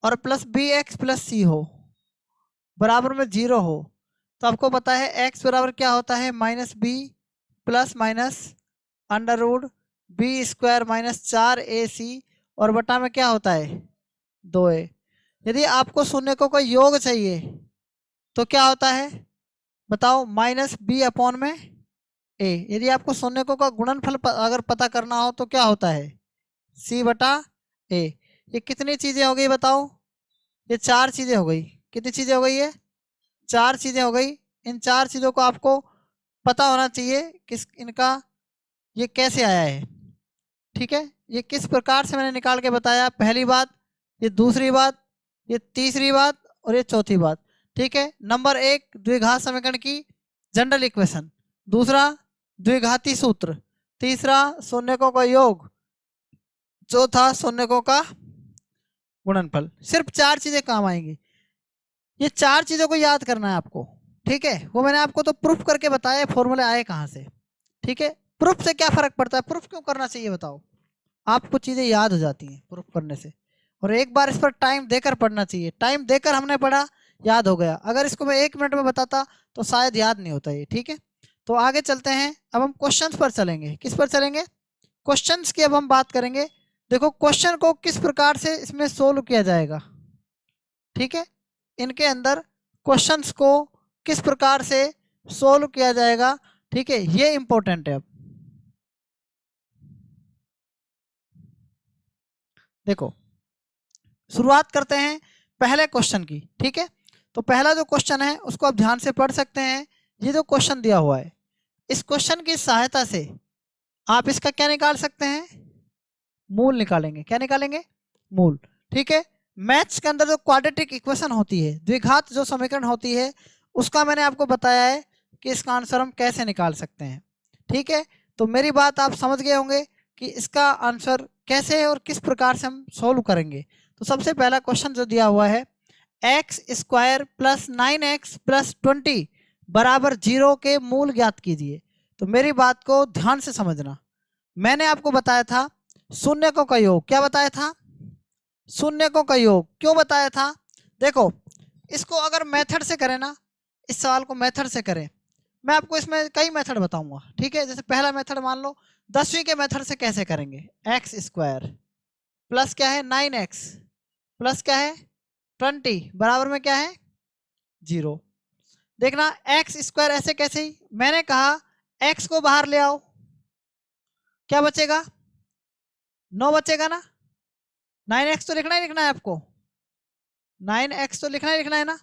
और प्लस बी एक्स प्लस सी हो बराबर में जीरो हो, तो आपको पता है एक्स बराबर क्या होता है, minus b plus minus under root b square minus 4ac और बटा में क्या होता है 2a। यदि आपको शून्यकों का योग चाहिए तो क्या होता है बताओ, माइनस बी अपॉन में ए। यदि आपको शून्यकों का गुणनफल अगर पता करना हो तो क्या होता है सी बटा ए। ये कितनी चीजें हो गई बताओ, ये 4 चीजें हो गई। कितनी चीजें हो गई है 4 चीजें हो गई। इन 4 चीजों को आपको पता होना चाहिए किस इनका ये कैसे आया है। ठीक है, ये किस प्रकार से मैंने निकाल के बताया, पहली बात, ये दूसरी बात, ये तीसरी बात और ये चौथी बात। ठीक है, नंबर 1 द्विघात समीकरण की जनरल इक्वेशन, दूसरा द्विघाती सूत्र, तीसरा शून्यकों का योग, चौथा शून्यकों का गुणनफल। सिर्फ 4 चीजें काम आएंगी, ये 4 चीजों को याद करना है आपको। ठीक है, वो मैंने आपको तो प्रूफ करके बताया फॉर्मूले आए कहाँ से। ठीक है, प्रूफ से क्या फर्क पड़ता है, प्रूफ क्यों करना चाहिए बताओ, आपको चीजें याद हो जाती हैं प्रूफ करने से। और एक बार इस पर टाइम देकर पढ़ना चाहिए, टाइम देकर हमने पढ़ा याद हो गया, अगर इसको मैं 1 मिनट में बताता तो शायद याद नहीं होता ये। ठीक है, तो आगे चलते हैं, अब हम क्वेश्चंस पर चलेंगे। किस पर चलेंगे, क्वेश्चंस की अब हम बात करेंगे। देखो क्वेश्चन को किस प्रकार से इसमें सोल्व किया जाएगा। ठीक है, इनके अंदर क्वेश्चंस को किस प्रकार से सोल्व किया जाएगा, ठीक है, ये इंपॉर्टेंट है। अब देखो शुरुआत करते हैं पहले क्वेश्चन की। ठीक है, तो पहला जो क्वेश्चन है उसको आप ध्यान से पढ़ सकते हैं। ये जो क्वेश्चन दिया हुआ है, इस क्वेश्चन की सहायता से आप इसका क्या निकाल सकते हैं, मूल निकालेंगे। क्या निकालेंगे, मूल। ठीक है, मैथ्स के अंदर जो क्वाड्रेटिक इक्वेशन होती है, द्विघात जो समीकरण होती है, उसका मैंने आपको बताया है कि इसका आंसर हम कैसे निकाल सकते हैं। ठीक है, तो मेरी बात आप समझ गए होंगे कि इसका आंसर कैसे है और किस प्रकार से हम सोल्व करेंगे। तो सबसे पहला क्वेश्चन जो दिया हुआ है, x square plus 9x plus 20 बराबर 0 के मूल ज्ञात कीजिए। तो मेरी बात को ध्यान से समझना, मैंने आपको बताया था शून्यकों का योग। क्या बताया था, शून्यकों का योग। क्यों बताया था, देखो इसको अगर मेथड से करें ना, इस सवाल को मेथड से करें, मैं आपको इसमें कई मेथड बताऊंगा। ठीक है, जैसे पहला मेथड मान लो 10वीं के मेथड से कैसे करेंगे, एक्स स्क्वायर प्लस क्या है 9x प्लस क्या है 20 बराबर में क्या है 0। देखना एक्स स्क्वायर ऐसे कैसे ही, मैंने कहा एक्स को बाहर ले आओ, क्या बचेगा 9 बचेगा ना। 9x तो लिखना ही लिखना है आपको, 9x तो लिखना ही लिखना है ना।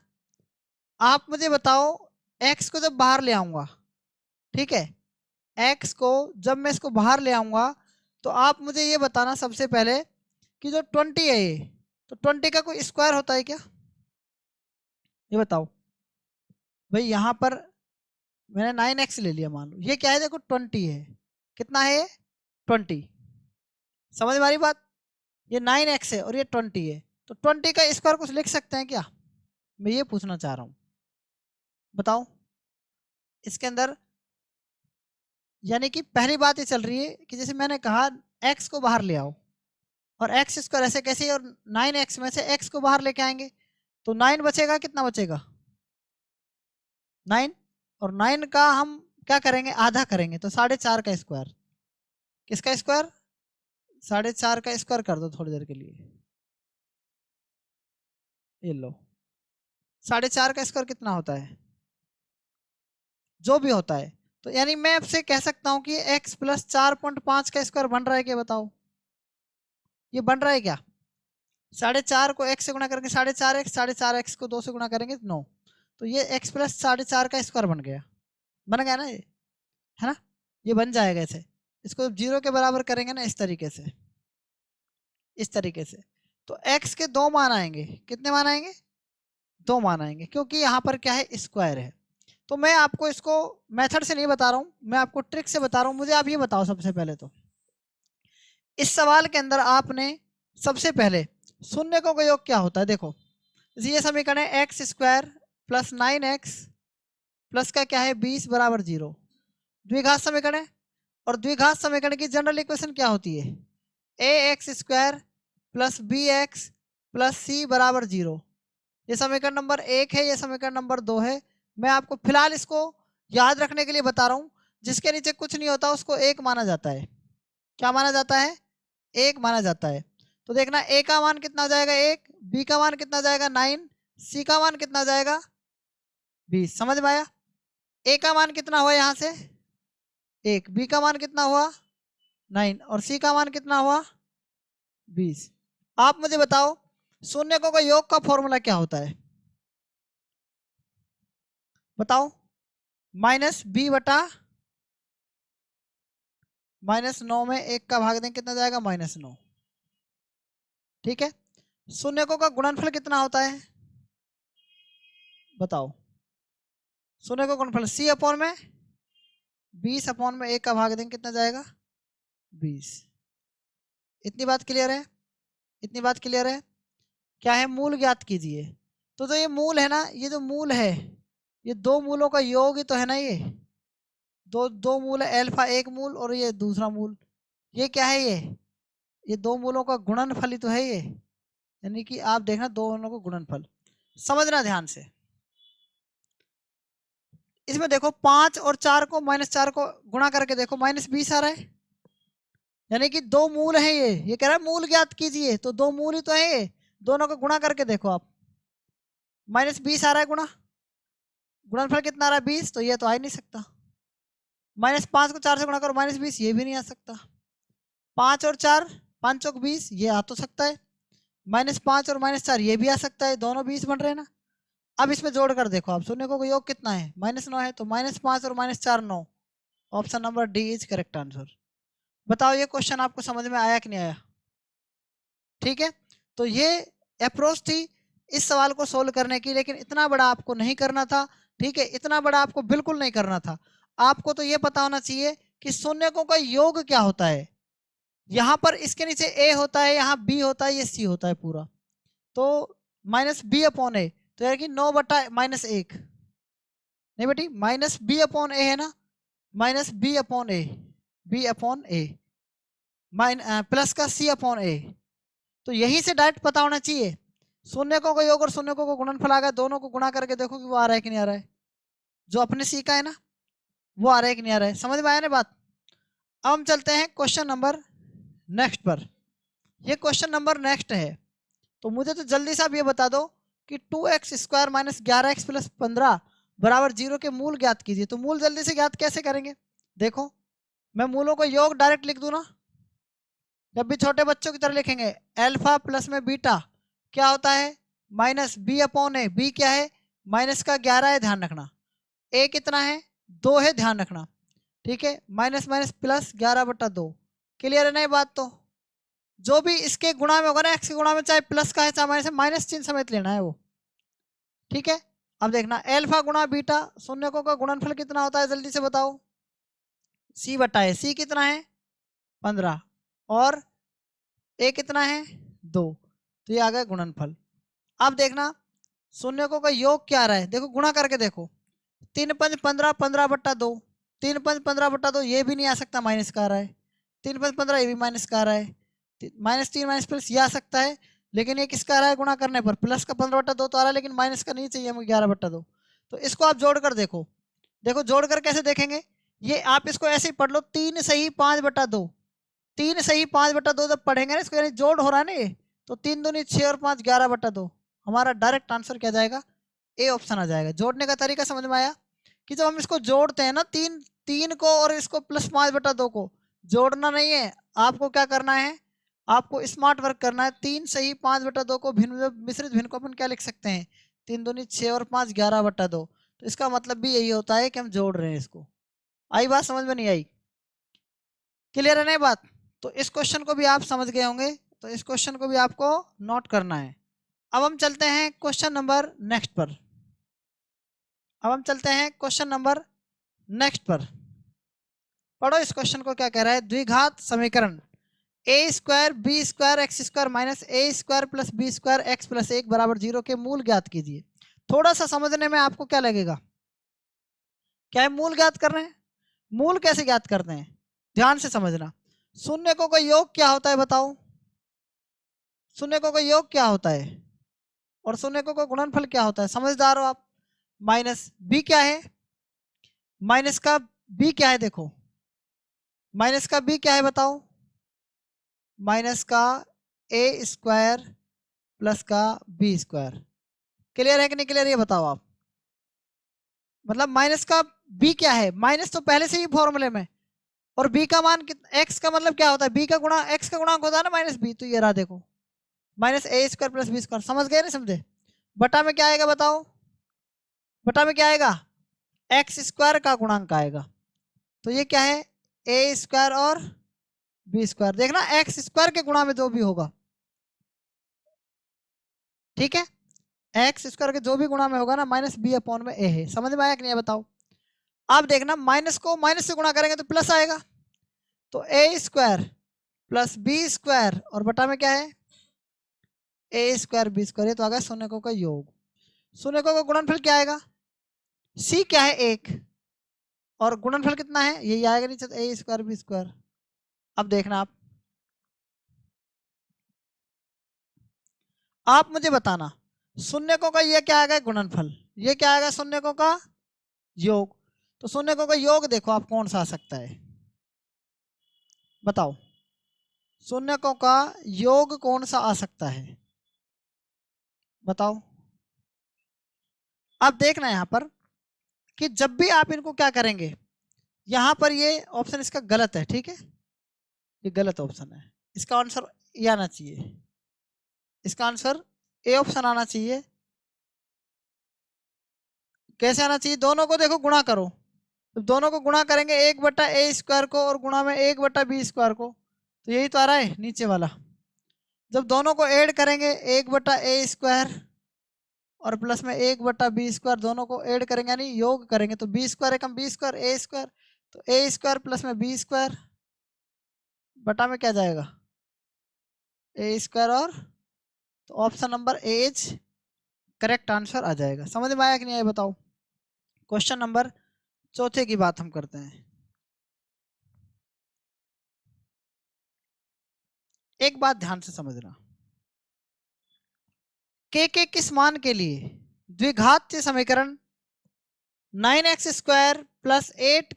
आप मुझे बताओ x को जब बाहर ले आऊंगा, ठीक है, x को जब मैं इसको बाहर ले आऊंगा तो आप मुझे ये बताना सबसे पहले कि जो 20 है ये, तो 20 का कोई स्क्वायर होता है क्या, ये बताओ भाई। यहां पर मैंने 9x ले लिया, मान लो ये क्या है, देखो 20 है, कितना है ये 20, समझ में आ रही बात। ये 9x है और ये 20 है, तो 20 का स्क्वायर कुछ लिख सकते हैं क्या, मैं ये पूछना चाह रहा हूं, बताओ। इसके अंदर यानी कि पहली बात ये चल रही है कि जैसे मैंने कहा x को बाहर ले आओ, और एक्स स्क्वायर ऐसे कैसे, और 9x में से x को बाहर लेके आएंगे तो 9 बचेगा, कितना बचेगा 9, और 9 का हम क्या करेंगे आधा करेंगे, तो 4.5 का स्क्वायर, किसका स्क्वायर 4.5 का स्क्वायर कर दो थोड़ी देर के लिए, ये लो 4.5 का स्क्वायर कितना होता है, जो भी होता है। तो यानी मैं आपसे कह सकता हूं कि x प्लस 4.5 का स्क्वायर बन रहा है क्या, बताओ ये बन रहा है क्या। 4.5 को x से गुणा करेंगे 4.5x, 4.5x को 2 से गुणा करेंगे 9, तो ये x प्लस 4.5 का स्क्वायर बन गया, बन गया ना ये, है ना, ये बन जाएगा ऐसे। इसको 0 के बराबर करेंगे ना इस तरीके से, इस तरीके से, तो x के 2 मान आएंगे, कितने मान आएंगे 2 मान आएंगे, क्योंकि यहाँ पर क्या है स्क्वायर है। तो मैं आपको इसको मेथड से नहीं बता रहा हूँ, मैं आपको ट्रिक से बता रहा हूँ। मुझे आप ये बताओ सबसे पहले, तो इस सवाल के अंदर आपने सबसे पहले शून्यकों का योग क्या होता है, देखो ये समीकरण है x square plus 9x plus का क्या है 20 बराबर 0, द्विघात समीकरण है। और द्विघात समीकरण की जनरल इक्वेशन क्या होती है, a x square plus b x plus c बराबर 0। ये समीकरण नंबर 1 है, ये समीकरण नंबर 2 है। मैं आपको फिलहाल इसको याद रखने के लिए बता रहा हूँ, जिसके नीचे कुछ नहीं होता उसको 1 माना जाता है। क्या माना जाता है? 1 माना जाता है। तो देखना ए का मान कितना हो जाएगा 1, बी का मान कितना हो जाएगा 9, सी का मान कितना हो जाएगा 20। समझ में आया? ए का मान कितना हुआ यहाँ से 1, बी का मान कितना हुआ 9 और सी का मान कितना हुआ 20। आप मुझे बताओ शून्यकों का योग का फॉर्मूला क्या होता है? बताओ। -b/-9 में 1 का भाग दें कितना जाएगा -9। ठीक है। शून्यकों का गुणनफल कितना होता है बताओ? शून्यकों का गुणनफल c/में 20/1 का भाग दें कितना जाएगा 20। इतनी बात क्लियर है? इतनी बात क्लियर है? क्या है? मूल ज्ञात कीजिए। तो जो ये मूल है ना, ये जो मूल है ये दो मूलों का योग ही तो है ना। ये दो मूल है, अल्फा एक मूल और ये दूसरा मूल। ये क्या है? ये दो मूलों का गुणनफल ही तो है ये। यानी कि आप देखना दोनों को गुणनफल समझना ध्यान से। इसमें देखो 5 और 4 को -4 को गुणा करके देखो -20 आ रहा है। यानी कि दो मूल है ये कह रहा है मूल ज्ञात कीजिए। तो दो मूल ही तो है ये, दोनों को गुणा करके देखो आप। -20 आ रहा है गुणनफल कितना आ रहा है 20। तो ये तो आ ही नहीं सकता। -5 को 4 से गुणा करो -20, ये भी नहीं आ सकता। 5 और 4 5 चौक 20, ये आ तो सकता है। -5 और -4 ये भी आ सकता है, दोनों 20 बन रहे हैं ना। अब इसमें जोड़ कर देखो आप, शून्य को योग कितना है -9 है। तो -5 और -4 9। Option number D is correct answer. बताओ ये क्वेश्चन आपको समझ में आया कि नहीं आया? ठीक है। तो ये अप्रोच थी इस सवाल को सोल्व करने की, लेकिन इतना बड़ा आपको नहीं करना था। ठीक है, इतना बड़ा आपको बिल्कुल नहीं करना था। आपको तो ये पता होना चाहिए कि शून्यकों का योग क्या होता है। यहाँ पर इसके नीचे ए होता है, यहाँ बी होता है, ये सी होता है पूरा। तो -b/a, तो यार कि 9/-1 नहीं बेटी, -b/a है ना, -b/a, b/a प्लस का c/a। तो यहीं से डायरेक्ट पता होना चाहिए शून्यकों का योग और शून्यकों का गुणनफल आ गया। दोनों को गुणा करके देखो कि वो आ रहा है कि नहीं आ रहा है। जो अपने सी का है ना वो आ रहा है कि नहीं आ रहा है। समझ में आया ना बात? अब हम चलते हैं क्वेश्चन नंबर नेक्स्ट पर। ये क्वेश्चन नंबर नेक्स्ट है। तो मुझे तो जल्दी से आप ये बता दो कि 2x² - 11x + 15 = 0 के मूल ज्ञात कीजिए। तो मूल जल्दी से ज्ञात कैसे करेंगे? देखो मैं मूलों को योग डायरेक्ट लिख दूं ना, जब भी छोटे बच्चों की तरह लिखेंगे। अल्फा प्लस में बीटा क्या होता है -b/a। बी क्या है -11 है, ध्यान रखना। ए कितना है 2 है, ध्यान रखना। ठीक है, माइनस माइनस प्लस 11/2। क्लियर है ना ये बात? तो जो भी इसके गुणा में होगा ना, एक्स के गुणा में, चाहे प्लस का है चाहे माइनस है, माइनस चिन्ह समेत लेना है वो। ठीक है। अब देखना अल्फा गुणा बीटा, शून्यकों का गुणनफल कितना होता है जल्दी से बताओ? c/a। सी कितना है 15 और ए कितना है 2। तो ये आ गया गुणनफल। अब देखना शून्यकों का योग क्या आ रहा है, देखो गुणा करके देखो। 3 × 5 = 15, 15/2। 3 × 5 = 15/2, ये भी नहीं आ सकता, माइनस का आ रहा है। 3 × 5 = 15, ये भी माइनस का आ रहा है। -3 -+ ये आ सकता है, लेकिन ये किसका आ रहा है गुणा करने पर? प्लस का 15/2 तो आ रहा है, लेकिन माइनस का नहीं चाहिए हमें 11/2। तो इसको आप जोड़ कर देखो। देखो जोड़ कर कैसे देखेंगे, ये आप इसको ऐसे ही पढ़ लो, 3 सही 5/2। 3 सही 5/2 जब पढ़ेंगे ना इसको, यानी जोड़ हो रहा है ना ये, तो 3 दूनी 6 और 5 11/2। हमारा डायरेक्ट आंसर क्या जाएगा? ए ऑप्शन आ जाएगा। जोड़ने का तरीका समझ में आया कि जब हम इसको जोड़ते हैं ना, तीन को और इसको +5/2 को जोड़ना नहीं है आपको। क्या करना है? आपको स्मार्ट वर्क करना है। 3 सही 5/2 को भिन्न मिश्रित भिन्न को अपन क्या लिख सकते हैं? 3 दूनी 6 और 5 11/2। तो इसका मतलब भी यही होता है कि हम जोड़ रहे हैं इसको। आई बात समझ में? नहीं आई? क्लियर है ना बात? तो इस क्वेश्चन को भी आप समझ गए होंगे, तो इस क्वेश्चन को भी आपको नोट करना है। अब हम चलते हैं क्वेश्चन नंबर नेक्स्ट पर। अब हम चलते हैं क्वेश्चन नंबर नेक्स्ट पर। पढ़ो इस क्वेश्चन को क्या कह रहा है। द्विघात समीकरण a² b² x² - a² + b² x + 1 = 0 के मूल ज्ञात कीजिए। थोड़ा सा समझने में आपको क्या लगेगा? क्या है मूल ज्ञात कर रहे हैं? मूल कैसे ज्ञात करते हैं ध्यान से समझना। शून्यकों का योग क्या होता है बताओ? शून्यकों का योग क्या होता है और शून्यकों का गुणनफल क्या होता है? समझदार हो आप। माइनस बी क्या है? माइनस का बी क्या है? देखो माइनस का बी क्या है बताओ? माइनस का ए स्क्वायर प्लस का बी स्क्वायर। क्लियर है कि नहीं क्लियर, ये बताओ आप। मतलब माइनस का बी क्या है, माइनस तो पहले से ही फॉर्मूले में, और बी का मान एक्स का मतलब क्या होता है, बी का गुणा एक्स का गुणांक होता है ना माइनस बी, तो ये रहा देखो माइनस ए स्क्वायर प्लस बी स्क्वायर। समझ गए नहीं समझे? बटा में क्या आएगा बताओ, बटा में क्या आएगा, एक्स स्क्वायर का गुणांक आएगा। तो ये क्या है, ए स्क्वायर और बी स्क्वायर। देखना एक्स स्क्वायर के गुणा में जो भी होगा, ठीक है, एक्स स्क्वायर के जो भी गुणा में होगा ना माइनस बी अपॉन में ए है। समझ में आया कि नहीं बताओ। आप देखना माइनस को माइनस से गुणा करेंगे तो प्लस आएगा, तो a square plus B square और बटा में क्या है, ए स्क्वायर बी स्क्वायर। ये तो आ गया शून्यकों का योग। शून्यकों का गुणनफल क्या आएगा, सी क्या है एक, और गुणनफल कितना है यही आएगा नीचे, ए स्क्वायर बी स्क्वायर। अब देखना आप मुझे बताना शून्यकों का ये क्या आएगा गुणनफल, ये क्या आएगा शून्यकों का योग। तो शून्यकों का योग देखो आप कौन सा आ सकता है, बताओ शून्यकों का योग कौन सा आ सकता है, बताओ। आप देखना यहां पर कि जब भी आप इनको क्या करेंगे, यहां पर ये ऑप्शन इसका गलत है, ठीक है, ये गलत ऑप्शन है। इसका आंसर ये आना चाहिए, इसका आंसर ए ऑप्शन आना चाहिए। कैसे आना चाहिए, दोनों को देखो गुणा करो, तो दोनों को गुणा करेंगे एक बट्टा ए स्क्वायर को और गुणा में एक बट्टा बी स्क्वायर को, तो यही तो आ रहा है नीचे वाला। जब दोनों को ऐड करेंगे एक बट्टा ए स्क्वायर और प्लस में एक बट्टा बी स्क्वायर, दोनों को ऐड करेंगे यानी योग करेंगे, तो बी स्क्वायर एकम बी स्क्वायर ए स्क्वायर, तो ए स्क्वायर प्लस में बी स्क्वायर बटा में क्या जाएगा ए स्क्वायर, और तो option number a is correct answer आ जाएगा। समझ में आया कि नहीं आया बताओ। क्वेश्चन नंबर चौथे की बात हम करते हैं। एक बात ध्यान से समझना, के किस मान के लिए द्विघात समीकरण 9x² प्लस 8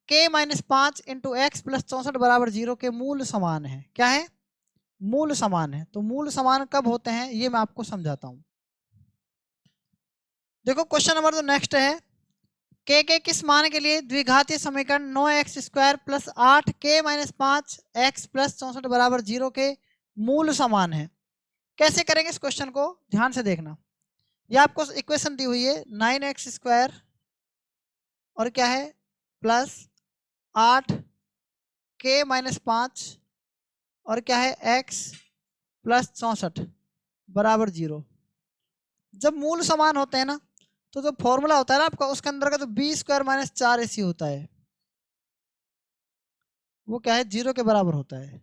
के माइनस 5 इंटू एक्स प्लस 64 बराबर 0 के मूल समान है, क्या है, मूल समान है। तो मूल समान कब होते हैं ये मैं आपको समझाता हूं। देखो क्वेश्चन नंबर जो नेक्स्ट है, के किस मान के लिए द्विघातीय समीकरण 9x² प्लस 8 के माइनस 5 एक्स प्लस 64 बराबर 0 के मूल समान है। कैसे करेंगे इस क्वेश्चन को, ध्यान से देखना। ये आपको इक्वेशन दी हुई है 9x² और क्या है प्लस 8 के माइनस 5 और क्या है एक्स प्लस 64 बराबर 0। जब मूल समान होते हैं ना, तो जो फॉर्मूला होता है ना आपका, उसके अंदर का जो बी स्क्वायर माइनस 4ac होता है वो क्या है 0 के बराबर होता है,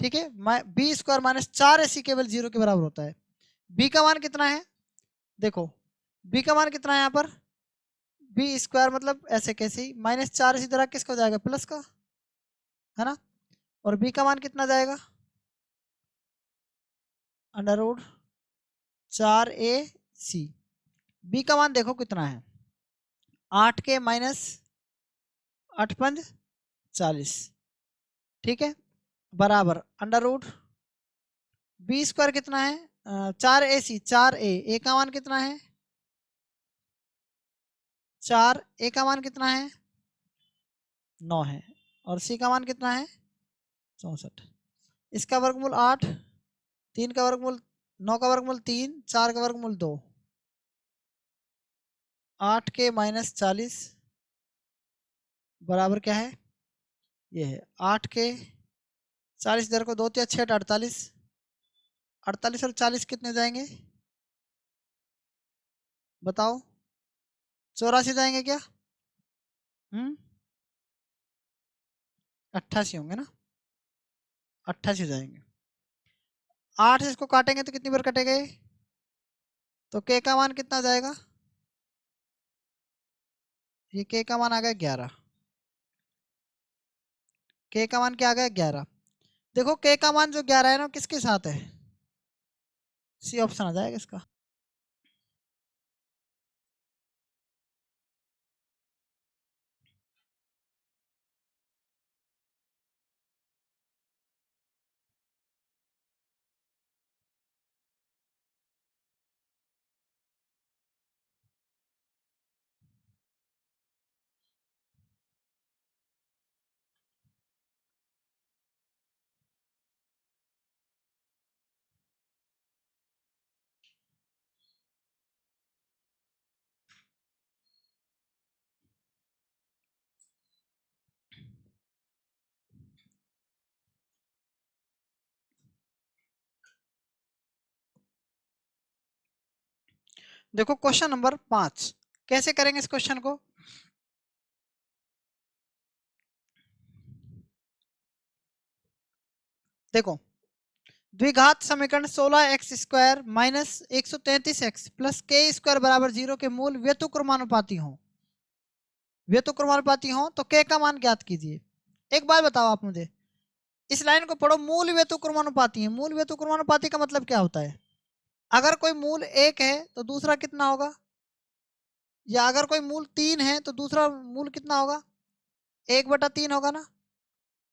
ठीक है। बी स्क्वायर माइनस 4ac केवल 0 के बराबर होता है। बी का मान कितना है, देखो बी का मान कितना है यहाँ पर, बी स्क्वायर मतलब ऐसे कैसे ही माइनस 4ac तरह किसका हो जाएगा प्लस का, है ना, और बी का मान कितना जाएगा अंडर रूट 4ac। बी का मान देखो कितना है 8 के माइनस 8 पंज 40, ठीक है, बराबर अंडर रूट बी स्क्वायर कितना है 4ac, 4a का मान कितना है 4a का मान कितना है 9 है, और c का मान कितना है 64। इसका वर्गमूल 8, 3 का वर्गमूल 9 का वर्गमूल 3, 4 का वर्गमूल 2, 8 के माइनस 40 बराबर क्या है, ये है 8 के 40 इधर को 2 या 6 48, 48 और 40 कितने जाएंगे बताओ, 84 जाएंगे क्या, 88 होंगे ना, 88 जाएंगे। 8 से इसको काटेंगे तो कितनी बार कटेगा ये, तो के का मान कितना जाएगा, ये के का मान आ गया 11, के का मान क्या आ गया 11। देखो के का मान जो 11 है ना किसके साथ है, सी ऑप्शन आ जाएगा इसका। देखो क्वेश्चन नंबर 5 कैसे करेंगे इस क्वेश्चन को। देखो द्विघात समीकरण 16x² माइनस 133x प्लस के स्क्वायर बराबर 0 के मूल व्यतुक्रमानुपाती हों। व्यतुक्रमानुपाती हों तो के का मान ज्ञात कीजिए। एक बात बताओ आप मुझे, इस लाइन को पढ़ो, मूल व्यतुक्रमानुपाती है। मूल व्यतुक्रमानुपाती का मतलब क्या होता है? अगर कोई मूल 1 है तो दूसरा कितना होगा, या अगर कोई मूल 3 है तो दूसरा मूल कितना होगा, 1/3 होगा ना।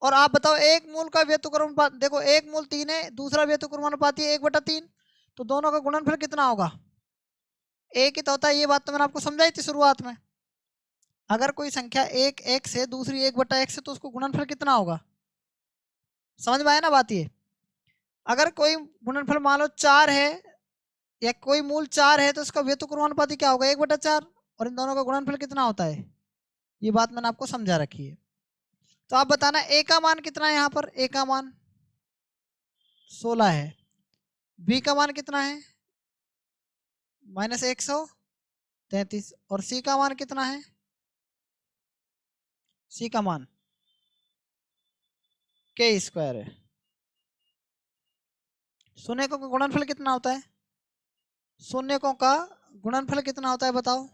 और आप बताओ एक मूल का व्यतुक्रमानुपात, देखो एक मूल 3 है, दूसरा व्यतुक्रमानुपाती है 1/3, तो दोनों का गुणनफल कितना होगा, एक ही तो होता है। ये बात तो मैंने आपको समझाई थी शुरुआत में। अगर कोई संख्या एक x है, दूसरी 1/x है, तो उसको गुणनफल कितना होगा। समझ में आया ना बात ये। अगर कोई गुणनफल मान लो 4 है, या कोई मूल 4 है, तो उसका व्यतुक्रमानुपाती क्या होगा, 1/4। और इन दोनों का गुणनफल कितना होता है, ये बात मैंने आपको समझा रखी है। तो आप बताना a का मान कितना है, यहाँ पर a का मान 16 है, b का मान कितना है -133, और c का मान कितना है, c का मान k² है। शून्यकों का गुणनफल कितना होता है, शून्यकों का गुणनफल कितना होता है बताओ।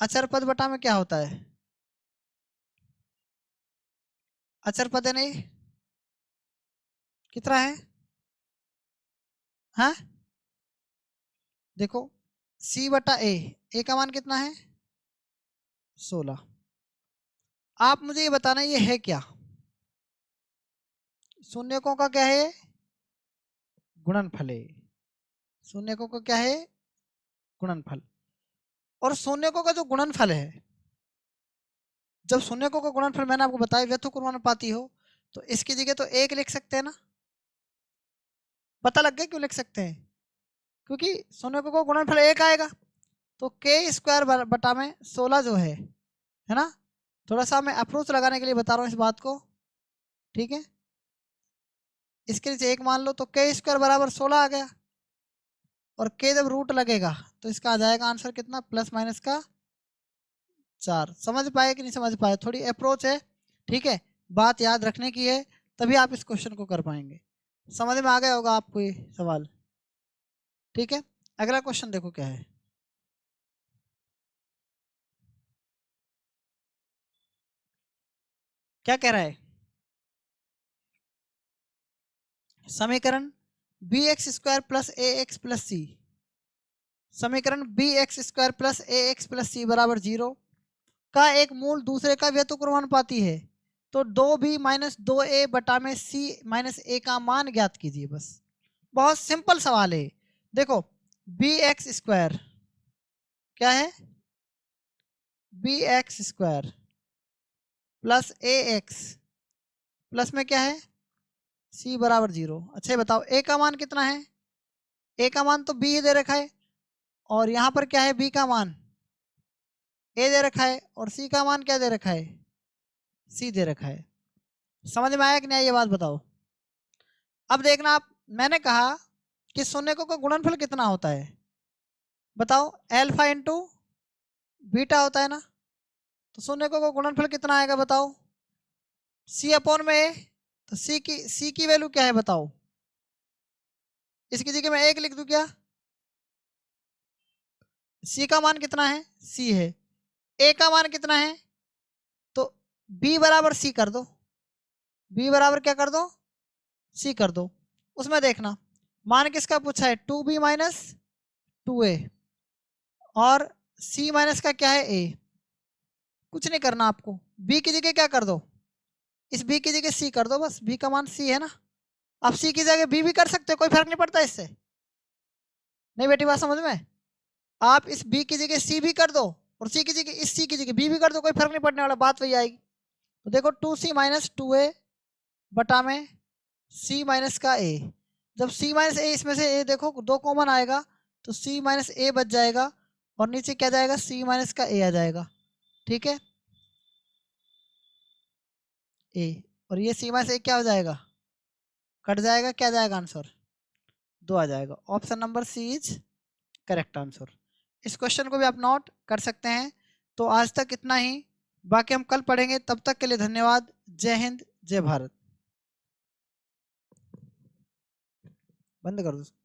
अचर पद बटा में क्या होता है, अचर पद है नहीं, कितना है, हाँ देखो c/a का मान कितना है 16। आप मुझे ये बताना ये है क्या, शून्यकों का क्या है, गुणनफल है। शून्यकों का क्या है, गुणनफल। और शून्यकों का जो गुणनफल है, जब शून्यकों का गुणनफल मैंने आपको बताया व्यतुक्रमानुपाती हो, तो इसकी जगह तो 1 लिख सकते हैं ना। पता लग गया क्यों लिख सकते हैं, क्योंकि शून्यकों का गुणनफल 1 आएगा। तो k² बटा में 16 जो है ना। थोड़ा सा मैं अप्रोच लगाने के लिए बता रहा हूँ इस बात को, ठीक है। इसके नीचे 1 मान लो तो k² बराबर 16 आ गया, और k जब रूट लगेगा तो इसका आ जाएगा आंसर कितना, प्लस माइनस का 4। समझ पाए कि नहीं समझ पाए, थोड़ी अप्रोच है, ठीक है। बात याद रखने की है, तभी आप इस क्वेश्चन को कर पाएंगे। समझ में आ गया होगा आपको ये सवाल, ठीक है। अगला क्वेश्चन देखो क्या है। क्या कह रहा है, समीकरण bx² प्लस ax प्लस सी, समीकरण bx² plus ax plus c बराबर 0 का एक मूल दूसरे का व्यतुक्रमानुपाती है, तो 2b माइनस 2a बटा में c माइनस a का मान ज्ञात कीजिए। बस बहुत सिंपल सवाल है। देखो bx² क्या है, bx² प्लस ax प्लस में क्या है c बराबर 0। अच्छा बताओ a का मान कितना है, a का मान तो b दे रखा है, और यहाँ पर क्या है b का मान a दे रखा है, और c का मान क्या दे रखा है, c दे रखा है। समझ में आया कि नहीं ये बात बताओ। अब देखना आप, मैंने कहा कि शून्यकों का गुणनफल कितना होता है, बताओ अल्फा इंटू बीटा होता है ना। तो शून्यकों का गुणनफल कितना आएगा बताओ, c/a। तो c की वैल्यू क्या है बताओ, इसकी जगह मैं 1 लिख दूं क्या, c का मान कितना है c है, a का मान कितना है, तो b बराबर c कर दो, b बराबर क्या कर दो c कर दो। उसमें देखना मान किसका पूछा है 2b माइनस 2a, और c माइनस का क्या है a। कुछ नहीं करना आपको, b की जगह क्या कर दो, इस b की जगह c कर दो, बस b का मान c है ना। आप c की जगह b भी कर सकते हो, कोई फर्क नहीं पड़ता इससे। नहीं बेटी बात समझ में, आप इस b की जगह c भी कर दो, और c की जगह इस c की जगह b भी कर दो, कोई फर्क नहीं पड़ने वाला, बात वही आएगी। तो देखो 2c माइनस 2a बटा में c माइनस का a, जब c माइनस a इसमें से a देखो 2 कॉमन आएगा, तो c माइनस a बच जाएगा, और नीचे क्या जाएगा c माइनस का a आ जाएगा, ठीक है a। और ये c माइनस a क्या हो जाएगा, कट जाएगा, क्या जाएगा आंसर 2 आ जाएगा। Option number c is correct answer. इस क्वेश्चन को भी आप नोट कर सकते हैं। तो आज तक इतना ही, बाकी हम कल पढ़ेंगे। तब तक के लिए धन्यवाद। जय हिंद, जय भारत। बंद कर दो।